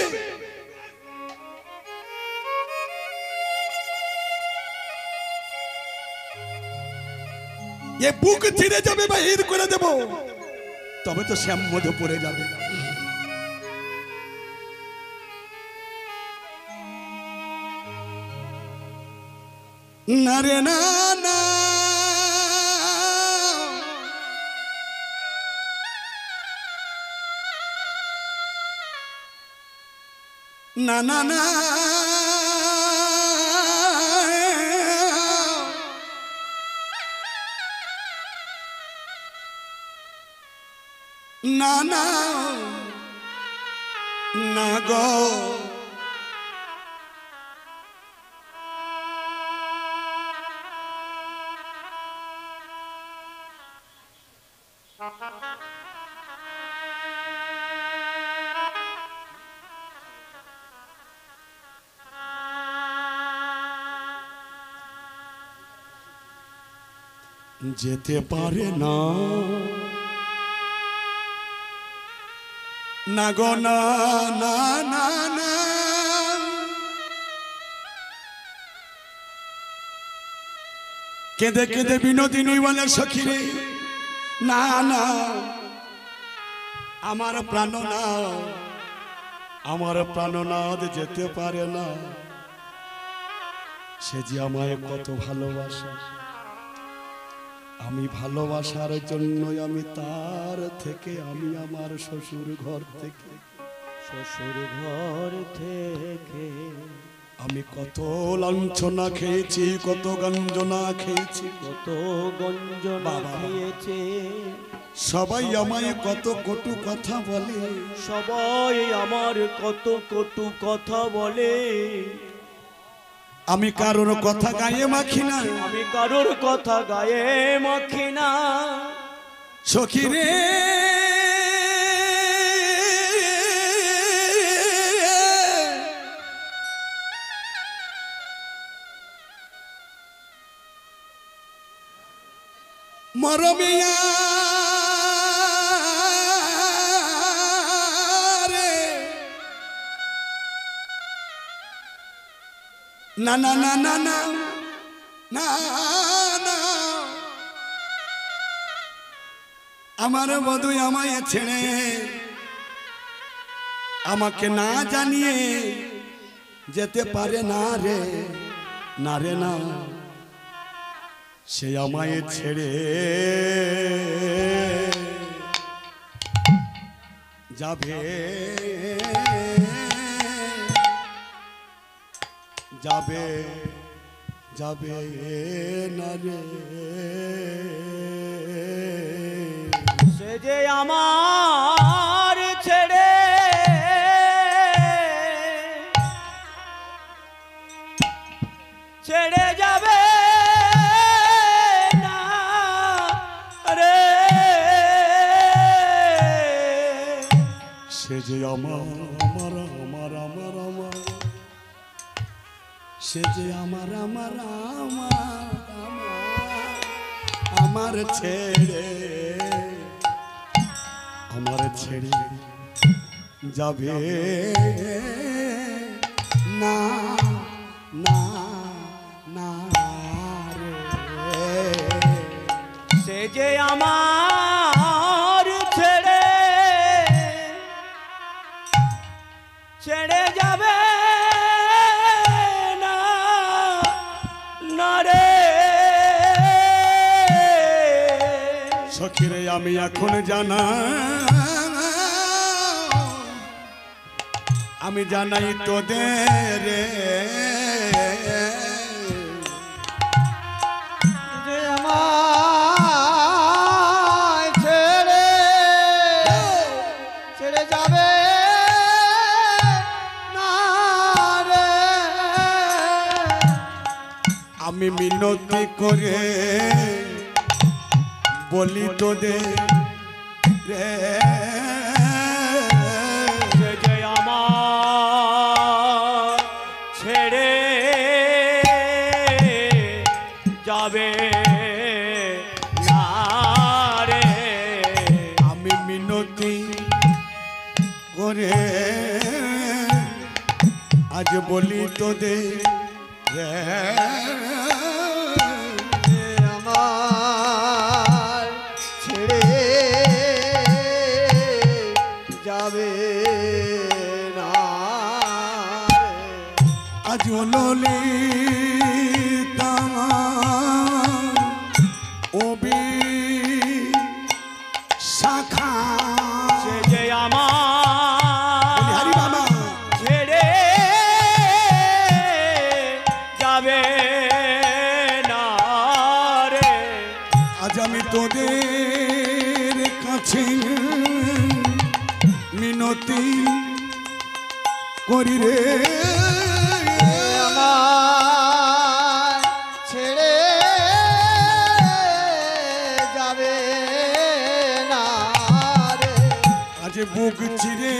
এ বুক ছিঁড়ে যাবে, বাহির করে দেব, তবে তো শ্যাম মধুপুরে যাবে। না রে না না, না না না, না না না গো, যেতে পারে না, না গো না না না না, কেঁদে কেঁদে বিনোদিনী বলে, সখী রে না না, আমার প্রাণনাথ, আমার প্রাণনাথ যেতে পারে না। সে যে আমায় কত ভালোবাসে, আমি ভালোবাসার জন্যই আমি তার থেকে, আমি আমার শ্বশুর ঘর থেকে, শ্বশুর ঘর থেকে আমি কত লাঞ্ছনা খেয়েছি, কত গঞ্জনা খেয়েছি, কত গঞ্জনা খেয়েছে। সবাই আমায় কত কটু কথা বলে, সবাই আমার কত কটু কথা বলে। আমি কারোর কথা গায়ে মাখি না, আমি কারোর কথা গায়ে মাখি না। সখী রে মরমিয়া রে, না না না না না না না, আমার বধূ আমায় ছেড়ে আমাকে না জানিয়ে যেতে পারে না রে, না রে না, সে আমায় ছেড়ে যাবে, যাবে যাবে না রে। সে যে আমার ছেড়ে ছেড়ে যাবে না রে। সে যে আমার আমার আমার আমার আমার, সে যে আমার আমার আমার আমার ছেড়ে, আমার ছেড়ে যাবে না না না রে। সে যে আমার ছেড়ে ছেড়ে যাবে না না রে। সখী সখিরে আমি এখন জানা আমি জানাই তোদের যে আমায় ছেড়ে ছেড়ে যাবে না রে আমি মিনতি করে বলি তোদের রে যে আমার ছেড়ে যাবে না রে আমি মিনতি করে আজ বলি তোদের রে যে আমার ছেড়ে যাবে না আজ ললিতা ওবি শাখা যে আমার হরি বাবা ছেড়ে যাবে না রে আজ আমি তোদের কাছে মিনতি করি রে আমার ছেড়ে যাবে না রে আজ বুক চিরে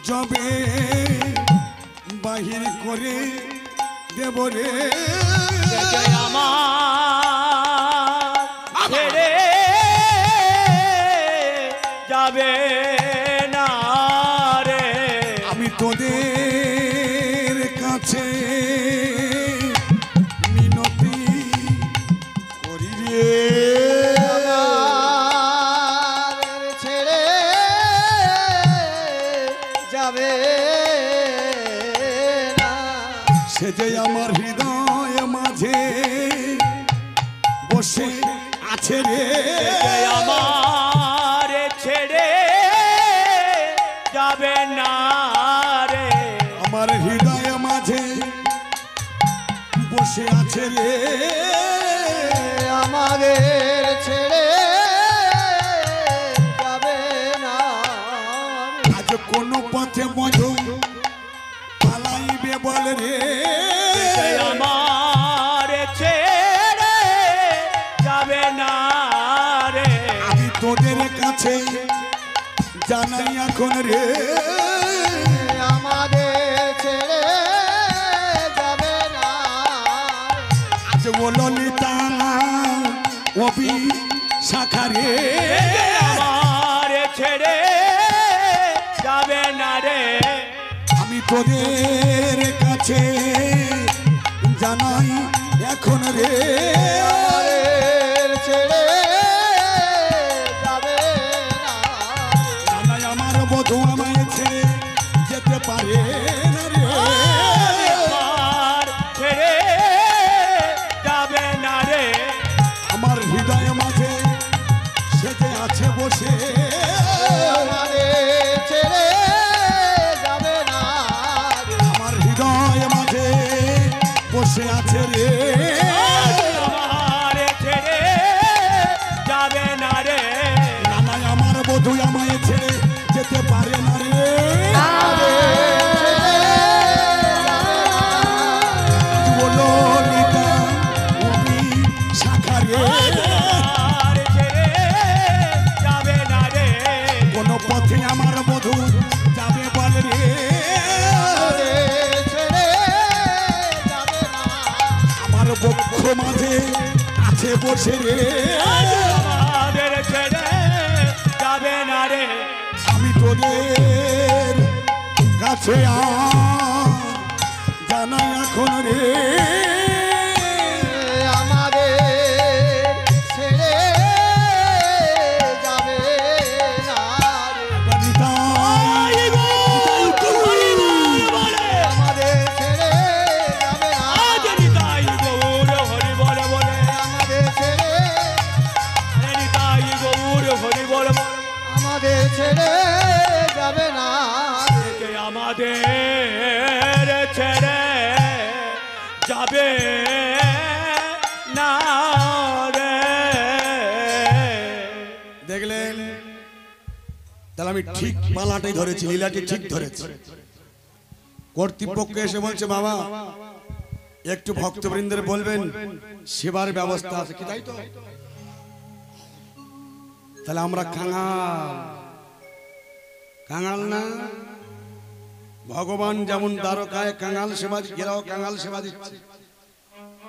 যাবে বাহির করে দেব রে যে আমার ছেড়ে যাবে না রে আমি তোদের কাছে মিনতি করি রে আমার ছেড়ে যাবে না সে যে আমার হৃদয় মাঝে বসে আছে রে যে আমার ছেড়ে যাবে না রে আমার হৃদয় মাঝে বসে আছে রে আমাদের ছেড়ে যাবে না আজ কোন পথে মধু পালাইবে বল রে যে আমার ছেড়ে যাবে না রে আমি তোদের কাছে জানাই এখন রে আমাদের ছেড়ে যাবে না আজ ও ললিতা অবি শাখা রে আমার ছেড়ে যাবে না রে আমি তোদের কাছে জানাই এখন রে আমাদের ছেড়ে যাবে না জানাই আমার বধূ আমায় ছেড়ে যেতে পারে না রে আমার ছেড়ে যাবে না রে আমার হৃদয় মাঝে সেজে আছে বসে আমাদের ছেড়ে যাবে না আমার হৃদয় মাঝে বসে আছে রে আমার ছেড়ে যাবে না রে নানাই আমার বধূ আমায় ছেড়ে যেতে পারে না রে ও ললিতা অবি শাখা রে আমার ছেড়ে যাবে না রে কোন পথে আমার বধূ যাবে বল রে ছেড়ে যাবে না আমার বক্ষ মাঝে আছে বসে রে আমাদের ছেড়ে যাবে না রে আমি তোদের কাছে জানাই এখন রে আমাদের ছেড়ে যাবে না আমাদের ছেড়ে যাবে না আজ নিতাই গৌর হরি বলে বলে আমাদের ছেড়ে নিতাই আমাদের ছেড়ে যাবে না কে আমাদের ছেড়ে যাবে না রে। দেখলেন, তাহলে আমি ঠিক পালাটাই ধরেছি, লীলাটি ঠিক ধরেছি। কর্তৃপক্ষ এসে বলছে বাবা একটু ভক্তবৃন্দের বলবেন সেবার ব্যবস্থা আছে কি, তাই তো? তাহলে আমরা কাঙাল, কাঙাল না? ভগবান যেমন দ্বারকায় কাঙাল সেবা, এরাও কাঙাল সেবা দিচ্ছে।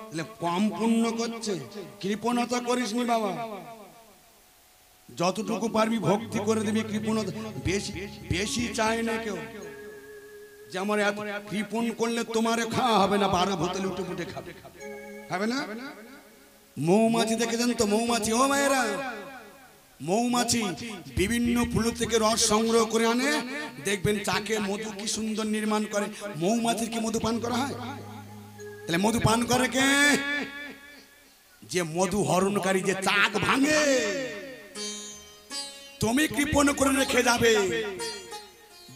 তাহলে কম পুণ্য করছে, কৃপণতা করিসনি বাবা, যতটুকু পারবি ভক্তি করে দিবি, কৃপণতা বেশি বেশি চায় না কেউ। যেমন কৃপণ করলে তোমারে খাওয়া হবে না, 12 ভূতে লুটে পুটে খাবে, খাবে না? মৌমাছি দেখেছেন তো? মৌমাছি, ও মায়েরা, মৌমাছি বিভিন্ন ফুল থেকে রস সংগ্রহ করে আনে, দেখবেন চাকে মধু কি সুন্দর নির্মাণ করে। মৌমাছির কি মধু পান করা হয়? তাহলে মধু পান করে কে? যে মধু হরণকারী, যে চাক ভাঙে। তুমি কৃপণ করে রেখে যাবে,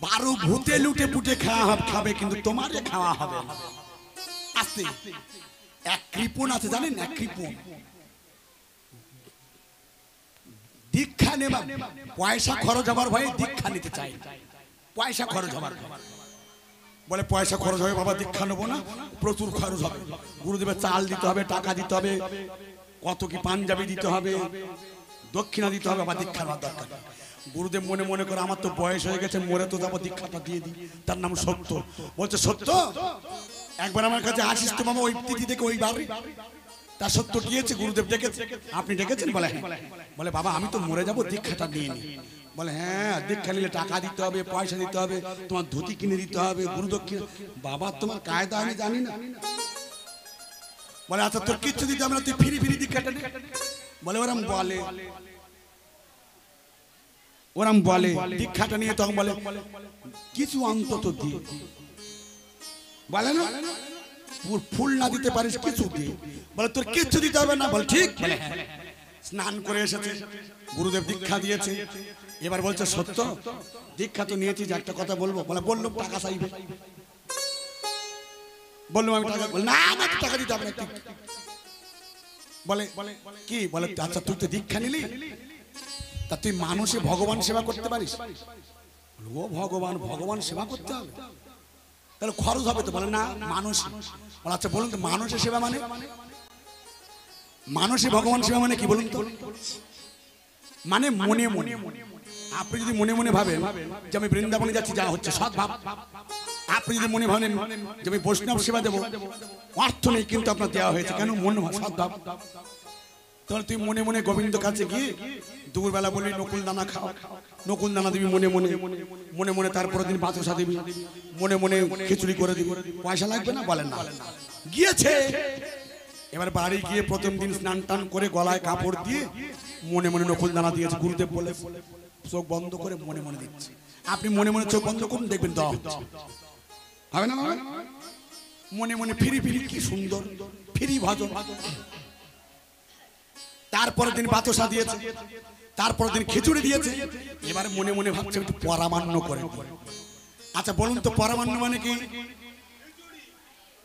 12 ভূতে লুটে পুটে খাবে, কিন্তু তোমারে খাওয়া হবে না। আস্তে এক কৃপণ আছে জানেন, এক কৃপণ দীক্ষা নেবা, পয়সা খরচ হবার ভয়ে দীক্ষা নিতে চাই, পয়সা খরচ হবার ভয়। বলে পয়সা খরচ হবে বাবা, দীক্ষা নেবো না, প্রচুর খরচ হবে, গুরুদেবের চাল দিতে হবে, টাকা দিতে হবে, কত কি পাঞ্জাবি দিতে হবে, দক্ষিণা দিতে হবে, আবার দীক্ষা নেওয়ার দরকার। গুরুদেব মনে মনে করে আমার তো বয়স হয়ে গেছে, মরে তো যাবো, দীক্ষাটা দিয়ে দিই। তার নাম সত্য। বলছে সত্য একবার আমার কাছে আসিস তো বাবা, ওই তিথি থেকে ওই বাড়ি। তার সত্য গিয়েছে, গুরুদেব ডেকেছে। আপনি ডেকেছেন? বলে হ্যাঁ। বলে বাবা আমি তো মরে যাবো, দীক্ষাটা নিয়ে নি। বলে হ্যাঁ, দীক্ষা নিলে টাকা দিতে হবে, পয়সা দিতে হবে, তোমার ধুতি কিনে দিতে হবে, গুরু দক্ষিণা। বাবা তোমার কায়দা আমি জানি না। বলে আচ্ছা তোর কিচ্ছু দিতে হবে না, তুই ফিরি ফিরি দীক্ষাটা নে। বলে ওরম বলে, ওরম বলে দীক্ষাটা নিয়ে তখন বলে কিছু অন্তত দিয়ে। বলে না ফুল না দিতে পারিস কিছু দিয়ে। বলে তোর কিচ্ছু দিতে হবে না। বলে ঠিক। বলে হ্যাঁ। স্নান করে এসেছে, গুরুদেব দীক্ষা দিয়েছে। এবার বলছে সত্য দীক্ষা তো নিয়েছি, যে একটা কথা বলবো। বলে বললো টাকা চাইবে। বললাম আমি টাকা। বলে না না টাকা দিতে হবে না। বলে কি? বলে আচ্ছা তুই তো দীক্ষা নিলি, তা তুই মানুষে ভগবান সেবা করতে পারিস? ও ভগবান, ভগবান সেবা করতে হবে, তাহলে খরচ হবে তো। বলে না মানুষ। বলে আচ্ছা বলুন তো মানুষের সেবা মানে? মানুষে ভগবান সেবা মানে কি বলুন তো? মানে মনে মনে, আপনি যদি মনে মনে ভাবেন যে আমি বৃন্দাবনে যাচ্ছি, যা হচ্ছে সৎ ভাব। আপনি যদি মনে ভাবেন যে আমি বৈষ্ণব সেবা দেবো, অর্থ নেই কিন্তু আপনার দেওয়া হয়েছে, কেন? মনে সৎ ভাব। তাহলে তুই মনে মনে গোবিন্দ কাছে গিয়ে দুপুরবেলা বলি নকুল দানা খাও, নকুল দানা দিবি মনে মনে, মনে মনে তারপরে দিন বাতাসা দিবি, মনে মনে খিচুড়ি করে দিবি, পয়সা লাগবে না? বলেন না। গিয়েছে, এবার বাড়ি গিয়ে প্রথম দিন স্নান টান করে গলায় কাপড় দিয়ে মনে মনে নকুল দানা দিয়েছে। গুরুদেব বলে চোখ বন্ধ করে মনে মনে দিচ্ছে। আপনি মনে মনে চোখ বন্ধ করুন, দেখবেন দেওয়া হচ্ছে। হবে না? মনে মনে ফিরি ফিরি, কি সুন্দর ফিরি ভজন। তারপরের দিন বাতাসা দিয়েছে, তারপরের দিন খিচুড়ি দিয়েছে। এবার মনে মনে ভাবছে একটু পরামান্য করে। আচ্ছা বলুন তো পরামান্য মানে কি?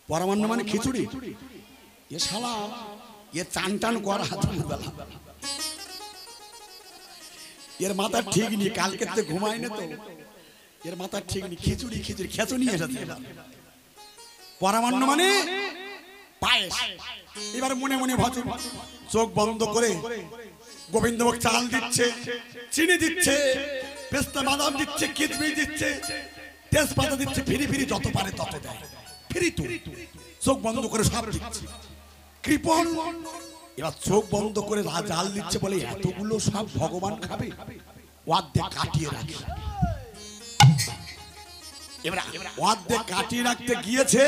পরামান্য মানে খিচুড়ি। এ শালা এ চান টান করা বেলা, এর মাথা ঠিক নেই, কালকে তো ঘুমায় না তো, এর মাথা ঠিক নেই। খিচুড়ি খিচুড়ি খেচো নিয়ে এসেছে। পরামান্য মানে পায়েস। এবার মনে মনে ভজন, চোখ বন্ধ করে গোবিন্দভোগ চাল দিচ্ছে, চিনি দিচ্ছে, পেস্তা বাদাম দিচ্ছে, কিশমিশ দিচ্ছে, তেজপাতা দিচ্ছে, ফিরি ফিরি যত পারে তত দেয়। ফিরি তো চোখ বন্ধ করে সব দিচ্ছে। কৃপণ এবার চোখ বন্ধ করে জাল দিচ্ছে, বলে এতগুলো সব ভগবান খাবে, অর্ধেক কাটিয়ে রাখে। এবার অর্ধেক কাটিয়ে রাখতে গিয়েছে,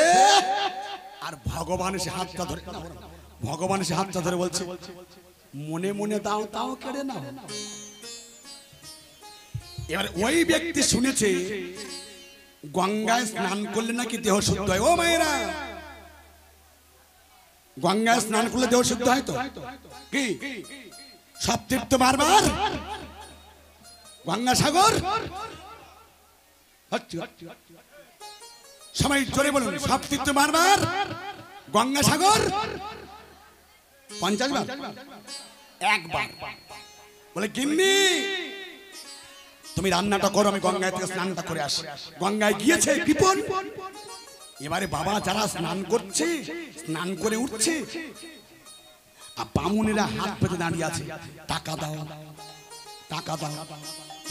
আর ভগবান সে হাতটা ধরে, ভগবান সে হাতটা ধরে বলছে মনে মনে দাও, তাও কেড়ে নাও। এবার ওই ব্যক্তি শুনেছে গঙ্গায় স্নান করলে নাকি দেহ শুদ্ধ হয়। ও মায়েরা, গঙ্গায় স্নান করলে দেহ শুদ্ধ হয় তো? কি সব তীর্থ বারবার গঙ্গাসাগর সবাই জোরে বলুন, সব তীর্থ বারবার গঙ্গাসাগর 50 বার, একবার। বলে গিন্নি তুমি রান্নাটা করো, আমি গঙ্গায় থেকে স্নানটা করে আসি। গঙ্গায় গিয়েছে কৃপণ। এবারে বাবা যারা স্নান করছে, স্নান করে উঠছে, আর বামুনেরা হাত পেতে দাঁড়িয়ে আছে, টাকা দাও টাকা দাও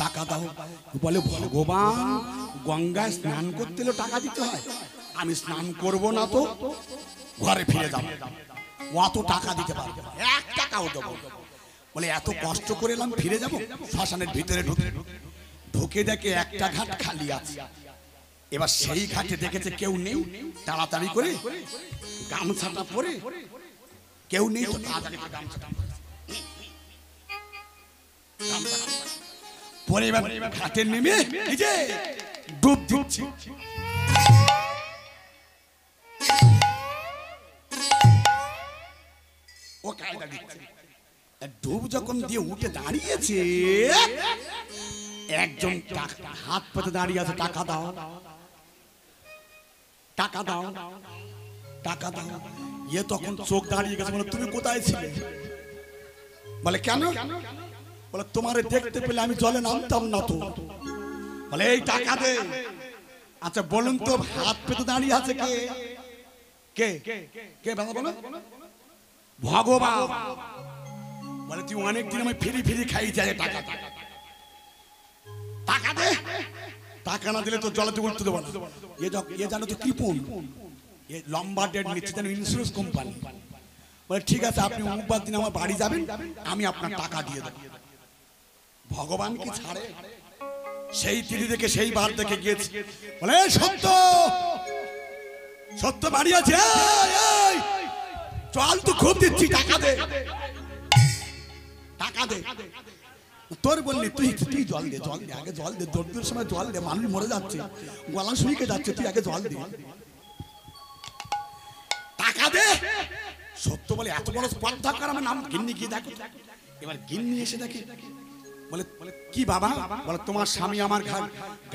টাকা দাও। বলে ভগবান গঙ্গায় স্নান করতে হলে টাকা দিতে হয়, আমি স্নান করব না তো ঘরে ফিরে যাবো, অত টাকা দিতে পারবো, 1 টাকাও দেবো। বলে এত কষ্ট করে এলাম, ফিরে যাব। শ্মশানের ভিতরে ঢুকে দেখে একটা ঘাট খালি আছে। এবার সেই ঘাটে দেখেছে কেউ নেই, তাড়াতাড়ি করে গামছাটা পরে, কেউ নেই তো তাড়াতাড়ি করে গামছাটা পরে এবার ঘাটে নেমে এই যে ডুব দিচ্ছে। ও কায়দা দিচ্ছে। ডুব যখন দিয়ে উঠে দাঁড়িয়েছে, একজন হাত পেতে দাঁড়িয়ে আছে, টাকা দাও টাকা দাও টাকা দাও। ইয়ে তখন চোখ দাঁড়িয়ে গেছে, বলে তুমি কোথায় ছিলে? বলে কেন? বলে তোমারে দেখতে পেলে আমি জলে নামতাম না তো। বলে এই টাকা দে। আচ্ছা বলুন তো হাত পেতে দাঁড়িয়ে আছে কে? কে কে বাবা বলো? ভগবান। বলে তুই অনেকদিন আমি ফিরি ফিরি খাই যায়, টাকা টাকা দে। টাকা না দিলে তো জলেতে উঠতে দেবো না। এ জানো তো কৃপণ, এ লম্বা ডেট নিচ্ছে, জানো ইন্স্যুরেন্স কোম্পানি। বলে ঠিক আছে আপনি অমুকবার দিন আমার বাড়ি যাবেন, আমি আপনার টাকা দিয়ে দেবো। ভগবান কি ছাড়ে? সেই তিথি দেখে সেই বার দেখে গিয়েছে। বলে সত্য সত্য বাড়ি আছে, চল তো খুব দিচ্ছি, টাকা দে টাকা দে। তোর বললি তুই তুই জল দে, জল দে, আগে জল দে, দৌড়ের সময় জল দে, মানুষ মরে যাচ্ছে, গলা শুকিয়ে যাচ্ছে, তুই আগে জল দে, টাকা দে। সত্য বলে এত বড় স্পর্ধা কর, আমার নাম গিন্নি গিয়ে দেখো। এবার গিন্নি এসে দেখে, বলে কি বাবা? বলে তোমার স্বামী আমার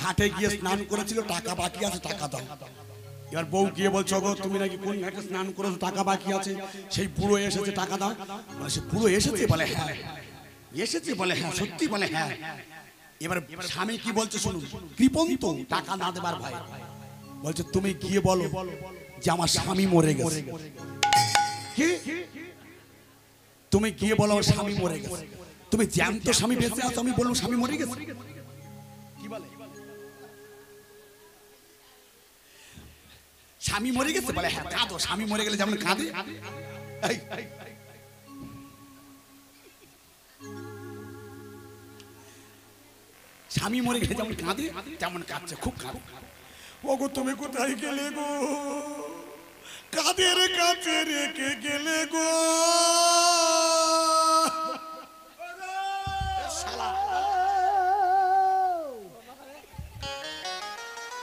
ঘাটে গিয়ে স্নান করেছিল, টাকা বাকি আছে, টাকা দাও। এবার বউ গিয়ে বলছো গো তুমি নাকি কোন ঘাটে স্নান করেছো, টাকা বাকি আছে, সেই বুড়ো এসেছে, টাকা দাও। বলে সে বুড়ো এসেছে? বলে হ্যাঁ এসেছে। বলে হ্যাঁ সত্যি? বলে হ্যাঁ। এবার স্বামী কি বলছে শুনুন, কৃপণ তো টাকা না দেবার ভাই। বলছে তুমি গিয়ে বলো যে আমার স্বামী মরে গেছে। কি? তুমি গিয়ে বলো আমার স্বামী মরে গেছে। তুমি জ্যান্ত স্বামী বেঁচে আছো, আমি বলবো স্বামী মরে গেছে? কি বলে স্বামী মরে গেছে? বলে হ্যাঁ কাঁদো, স্বামী মরে গেলে যেমন কাঁদে, স্বামী মরে গেলে যেমন কাঁদে তেমন কাঁদছে, খুব কাঁদে। ওগো তুমি কোথায় গেলে গো, কাদের কাছে রেখে গেলে গো?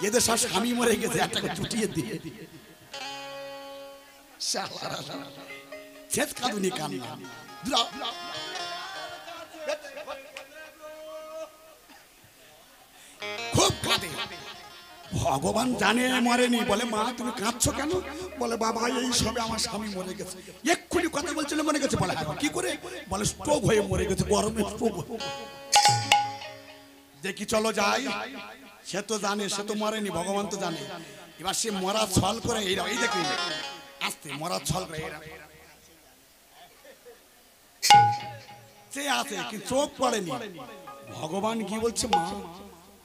এদের সব স্বামী মরে গেছে, একটা চুটিয়ে দিয়ে শেষ কাঁদুনি কান্না। খুব কাঁদে। ভগবান জানে মরেনি। বলে মা তুমি কাঁদছো কেন? বলে বাবা এই সবে আমার স্বামী মরে গেছে। এক্ষুনি কথা বলছিল মরে গেছে। বলে হ্যাঁ কি করে? বলে স্ট্রোক হয়ে মরে গেছে, গরমে স্ট্রোক। দেখি চলো যাই। সে তো জানে, সে তো মরেনি, ভগবান তো জানে। এবার সে মরা ছল করে এই দেখি আসতে মরা ছল করে সে আছে, কিন্তু চোখ পড়েনি। ভগবান কি বলছে, মা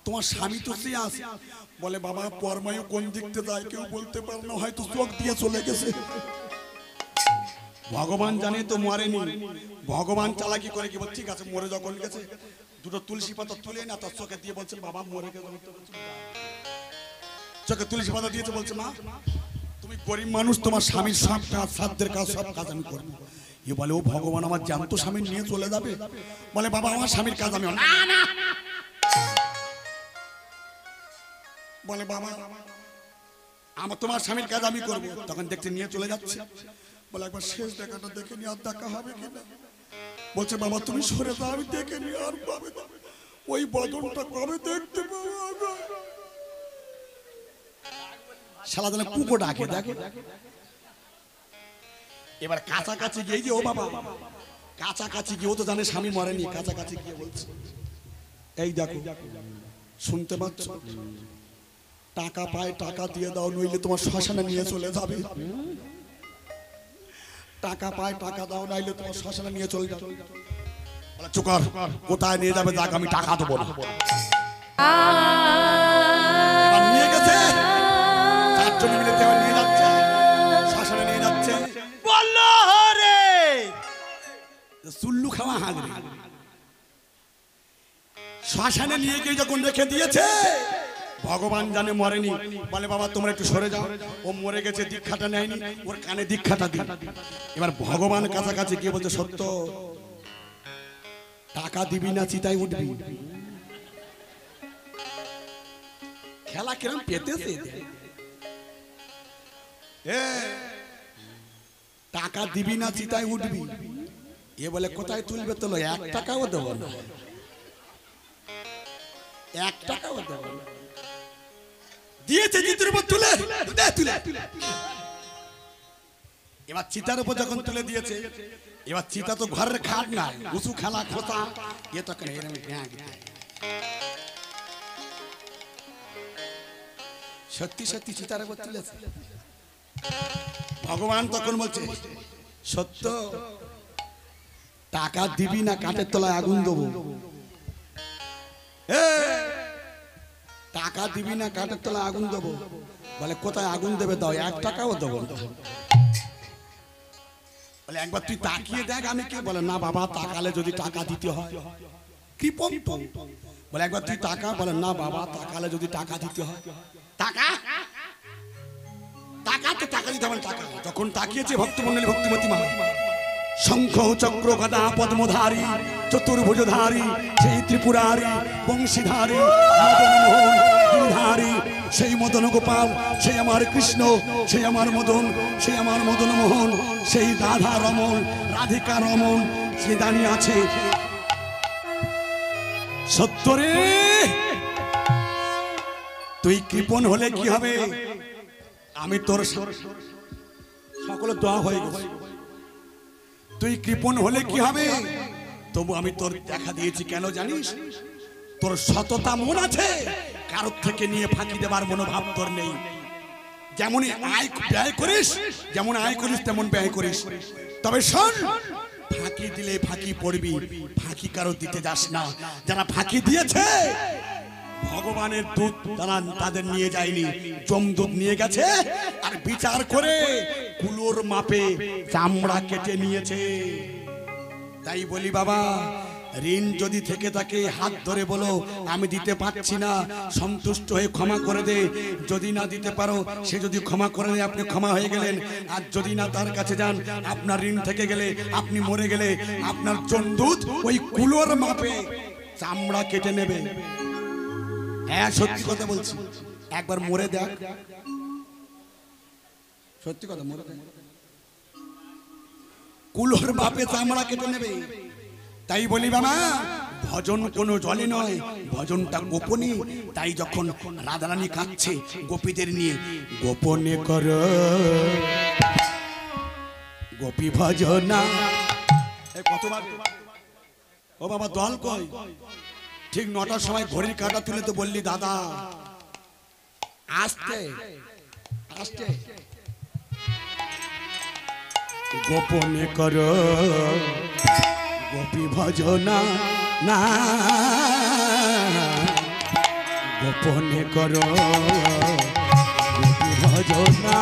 তোমার স্বামী তো সে আছে। বলে বাবা পরমায়ু কোন দিকতে যায় কেউ বলতে পারে না, হয়তো চোখ দিয়ে চলে গেছে। ভগবান জানে তো মরেনি। ভগবান চালাকি করে কি বল, ঠিক আছে মরে যখন গেছে দুটো তুলসী পাতা তুলে না তার চোখে দিয়ে বলছে বাবা মরে গেছে। চোখে তুলসী পাতা দিয়েছে, বলছে মা তুমি গরিব মানুষ, তোমার স্বামীর সব কাজ, সাধ্যের কাজ, সব কাজ আমি করবো। এ বলে ও ভগবান আমার জ্যান্ত স্বামী নিয়ে চলে যাবে? বলে বাবা আমার স্বামীর কাজ আমি না না। বলে বাবা আমার তোমার স্বামীর কাজ আমি করবো। তখন দেখতে নিয়ে চলে যাচ্ছে। বলে একবার শেষ দেখাটা দেখে নি, আর দেখা হবে কিনা? বলছে বাবা তুমি সরে যাও, আমি দেখে নি আর পাবে। ওই বদনটা কবে দেখতে পাবো? শালা জানে কুকো ডাকে দেখো। এবার কাছাকাছি গিয়ে যে ও বাবা, কাছাকাছি গিয়ে ও তো জানে স্বামী মরেনি, কাছাকাছি গিয়ে বলছে এই দেখো শুনতে পাচ্ছ, টাকা পায় টাকা দিয়ে দাও, নইলে তোমার শ্মশানে নিয়ে চলে যাবে। টাকা পায় টাকা দাও, নাইলে তোমার শ্মশানে নিয়ে চলে যাবে। চুকার কোথায় নিয়ে যাবে যাক, আমি টাকা দেবো না। এবার নিয়ে গেছে, চারজন মিলে দেওয়া নিয়ে যাচ্ছে, শ্মশানে নিয়ে যাচ্ছে। বললো রে চুল্লু খাওয়া হাগরি। শ্মশানে নিয়ে গিয়ে যখন রেখে দিয়েছে, ভগবান জানে মরেনি, বলে বাবা তোমরা একটু সরে যাও, ও মরে গেছে, দীক্ষাটা নেয়নি, ওর কানে দীক্ষাটা দিই। এবার ভগবান কাছাকাছি গিয়ে বলছে সত্য, টাকা দিবি না চিতায় উঠবি? খেলা কিরম পেতেছে, টাকা দিবি না চিতায় উঠবি? এ বলে কোথায় তুলবে? তোলো 1 টাকাও দেবো না, 1 টাকাও দেবো না। দিয়েছে চিতার উপর তুলে, তুলে। এবার চিতার উপর যখন তুলে দিয়েছে, এবার চিতা তো ঘরের খাট না, উঁচু খালা খোঁতা, এ তো সত্যি সত্যি চিতার উপর তুলেছে। ভগবান তখন বলছে সত্য, টাকা দিবি না কাঠের তলায় আগুন দেবো? টাকা দিবি না কাঠের তলায় আগুন দেবো? বলে কোথায় আগুন দেবে দাও, 1 টাকাও দেবো না। বলে একবার তুই তাকিয়ে দেখ আমি কে? বলে না বাবা, তাকালে যদি টাকা দিতে হয়। কৃপণ বলে একবার তুই টাকা, বলে না বাবা, তাকালে যদি টাকা দিতে হয়। টাকা টাকা তো টাকা দিতে হবে, টাকা। যখন তাকিয়েছে ভক্তমন্ডলী ভক্তিমতী মা, শঙ্খ চক্র গদা পদ্মধারী চতুর্ভুজধারী সেই ত্রিপুরারি বংশীধারী মদনমোহন গিরিধারী, সেই মদন গোপাল, সেই আমার কৃষ্ণ, সেই আমার মদন, সেই আমার মদন মোহন, সেই রাধা রমন, রাধিকা রমন, সে দাঁড়িয়ে আছে। সত্যরে তুই কৃপণ হলে কি হবে? আমি তোর সকলে দোয়া হয়ে গেছে। তুই কৃপণ হলে কি হবে? তবু আমি তোর দেখা দিয়েছি, কেন জানিস? তোর সততা মন আছে, কারোর থেকে নিয়ে ফাঁকি দেবার মনোভাব তোর নেই। যেমন আয় ব্যয় করিস, যেমন আয় করিস তেমন ব্যয় করিস। তবে শোন, ফাঁকি দিলে ফাঁকি পড়বি, ফাঁকি কারো দিতে যাস না। যারা ফাঁকি দিয়েছে ভগবানের দূত তারা তাদের নিয়ে যায়নি, যমদূত নিয়ে গেছে, আর বিচার করে কুলোর মাপে চামড়া কেটে নিয়েছে। তাই বলি বাবা, ঋণ যদি থেকে থাকে হাত ধরে বলো আমি দিতে পারছি না, সন্তুষ্ট হয়ে ক্ষমা করে দে। যদি না দিতে পারো, সে যদি ক্ষমা করে দেয় আপনি ক্ষমা হয়ে গেলেন। আর যদি না তার কাছে যান, আপনার ঋণ থেকে গেলে, আপনি মরে গেলে আপনার যমদূত ওই কুলোর মাপে চামড়া কেটে নেবে। হ্যাঁ সত্যি কথা বলছি, একবার মরে দেখ, সত্যি কথা, মরে দেখ, কুলোর বাপে চামড়া কেটে নেবে। তাই বলি বাবা, ভজন কোনো জলে নয়, ভজনটা গোপনে। তাই যখন রাধারানী কাঁদছে গোপীদের নিয়ে, গোপনে কর গোপী ভজনা, কতবার ও বাবা দল কই? ঠিক 9টার সময় ঘড়ির কাঁটা তুলে তো বললি দাদা আসতে আসতে, গোপনে কর গোপী ভজনা না, গোপনে কর গোপী ভজনা,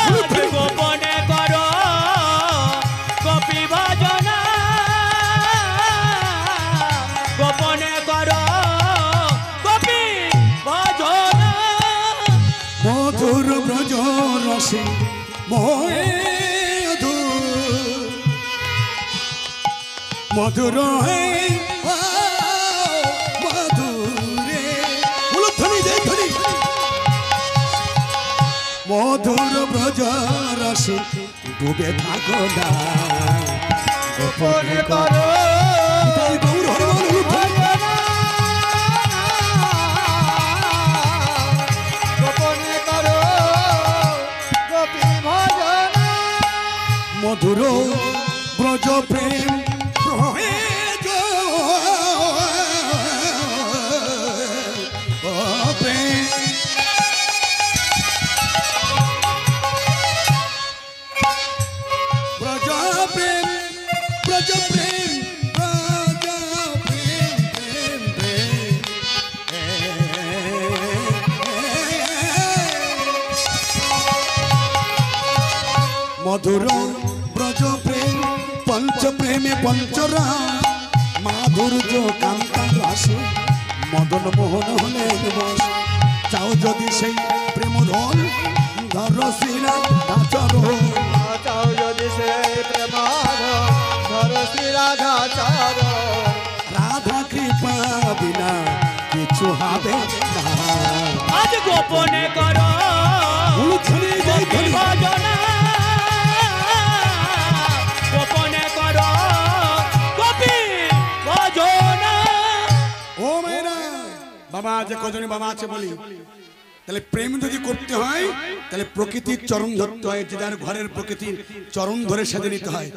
গোপনে করো গোপী ভজনা, গোপনে করো গোপী ভজনা। মধুর ব্রজ রসে মধুর মধুরে, মধুর ব্রজ রসে ডুবে থাকো না, গোপনে করো মধুর ব্রজ প্রেম প্রেম ব্রজ প্রেম ব্রজ প্রেম ব্রজ প্রেম প্রেম মধুর ব্রজ প্রেম পঞ্চ প্রেমে পঞ্চরা মাধুর্য কান্তা রাসে মদন মোহন হলে বস চাও যদি সেই প্রেম ধন ধর শ্রীরাধাচর চাও যদি সে প্রেমার ধর শ্রী রাধাচর রাধা কৃপা বিনা কিছু হবে না আজ গোপনে করো উলুধ্বনি জয় ধ্বনি। ভজনা গোপনে করো গোপী ভজনা। ও মেয়েরা বাবা যে কজনে বাবা আছে বলি তাহলে প্রেম যদি করতে হয় তাহলে প্রকৃতির চরণ ধরতে হয় যে যার ঘরের প্রকৃতির চরণ ধরে সেজে নিতে হয়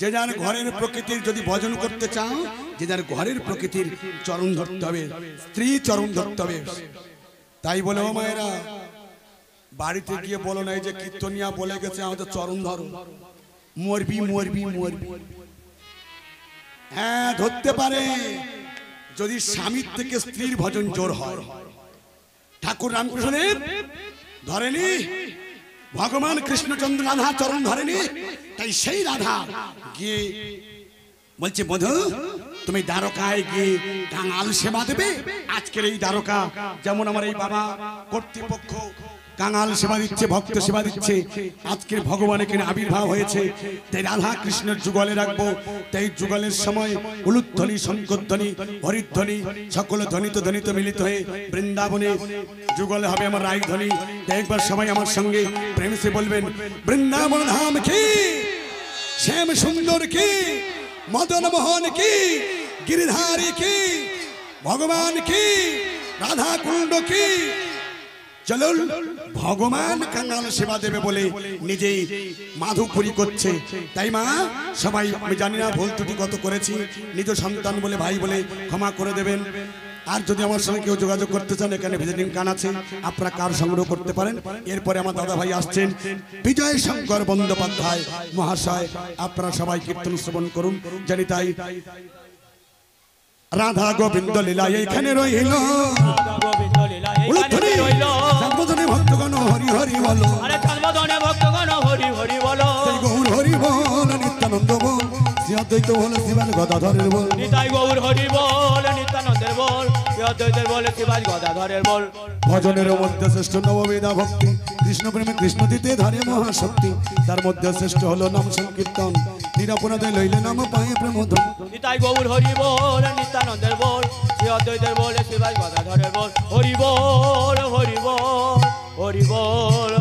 যে যার ঘরের প্রকৃতির যদি ভজন করতে চাও যে যার ঘরের প্রকৃতির চরণ ধরতে হবে স্ত্রী চরণ ধরতে হবে তাই বলে ও মায়েরা বাড়িতে গিয়ে বলো না এই যে কীর্তনিয়া বলে গেছে আমাদের চরণ ধরো মরবি মরবি মরবি হ্যাঁ ধরতে পারে যদি স্বামীর থেকে স্ত্রীর ভজন জোর হয় ঠাকুর রামকৃষ্ণের ধরেনি ভগবান কৃষ্ণচন্দ্র রাধা চরণ ধরেনি তাই সেই রাধা গিয়ে বলছে বধূ তুমি দ্বারকায় গিয়ে কাঙাল সেবা দেবে আজকের এই দ্বারকা যেমন আমার এই বাবা কর্তৃপক্ষ কাঙাল সেবা দিচ্ছে ভক্ত সেবা দিচ্ছে আজকের ভগবান এখানে আবির্ভাব হয়েছে তাই রাধা কৃষ্ণের যুগলে রাখবো তাই যুগলের সময় উলুধ্বনি শঙ্করধ্বনি হরিধ্বনি সকল ধ্বনিত ধ্বনিত মিলিত হয়ে বৃন্দাবনে যুগলে হবে আমার রায় ধ্বনি তাই একবার সবাই আমার সঙ্গে প্রেম সে বলবেন বৃন্দাবন ধাম কি শ্যাম সুন্দর কি মদন মোহন কি গিরিধারী কি ভগবান কি রাধা কুণ্ড কি চলুন ভগবান কাঙাল সেবা দেবে বলে নিজেই মাধুপুরি করছে তাই মা সবাই আমি জানি না ভুল ত্রুটি কত করেছি নিজ সন্তান বলে ভাই বলে ক্ষমা করে দেবেন আর যদি আমার সঙ্গে কেউ যোগাযোগ করতে চান এখানে ভিজিটিং কার্ড আছে আপনারা কার্ড সংগ্রহ করতে পারেন এরপরে আমার দাদা ভাই আসছেন বিজয় শঙ্কর বন্দ্যোপাধ্যায় মহাশয় আপনারা সবাই কীর্তন শ্রবণ করুন জানি তাই রাধা গোবিন্দ লীলা এখানে রইল গোবিন্দ লীলা উলুধ্বনি রইল সর্বজনে ভক্তগণ হরি হরি বলো আরে সর্বজনে ভক্তগণ হরি হরি বলো জয় গৌর হরি বল নিত্যানন্দ বল শ্রী অদ্বৈত বল শিবান গদাধরের বল নিতাই গৌর হরি বল নিত্যানন্দের বল শ্রী অদ্বৈতের বল শিবাজ গদাধরের বল ভজনের মধ্যে শ্রেষ্ঠ নববেদা ভক্তি কৃষ্ণ প্রেমে কৃষ্ণ দিতে ধরে মহাশক্তি তার মধ্যে শ্রেষ্ঠ হলো নাম সংকীর্তন নিরাপরাধে লইলে নাম পায়ে প্রেমধন নিতাই গৌর হরি বল নিত্যানন্দের বল শ্রী অদ্বৈতের বল শিবাজ গদাধরের বল হরি বল হরি বল হরি বল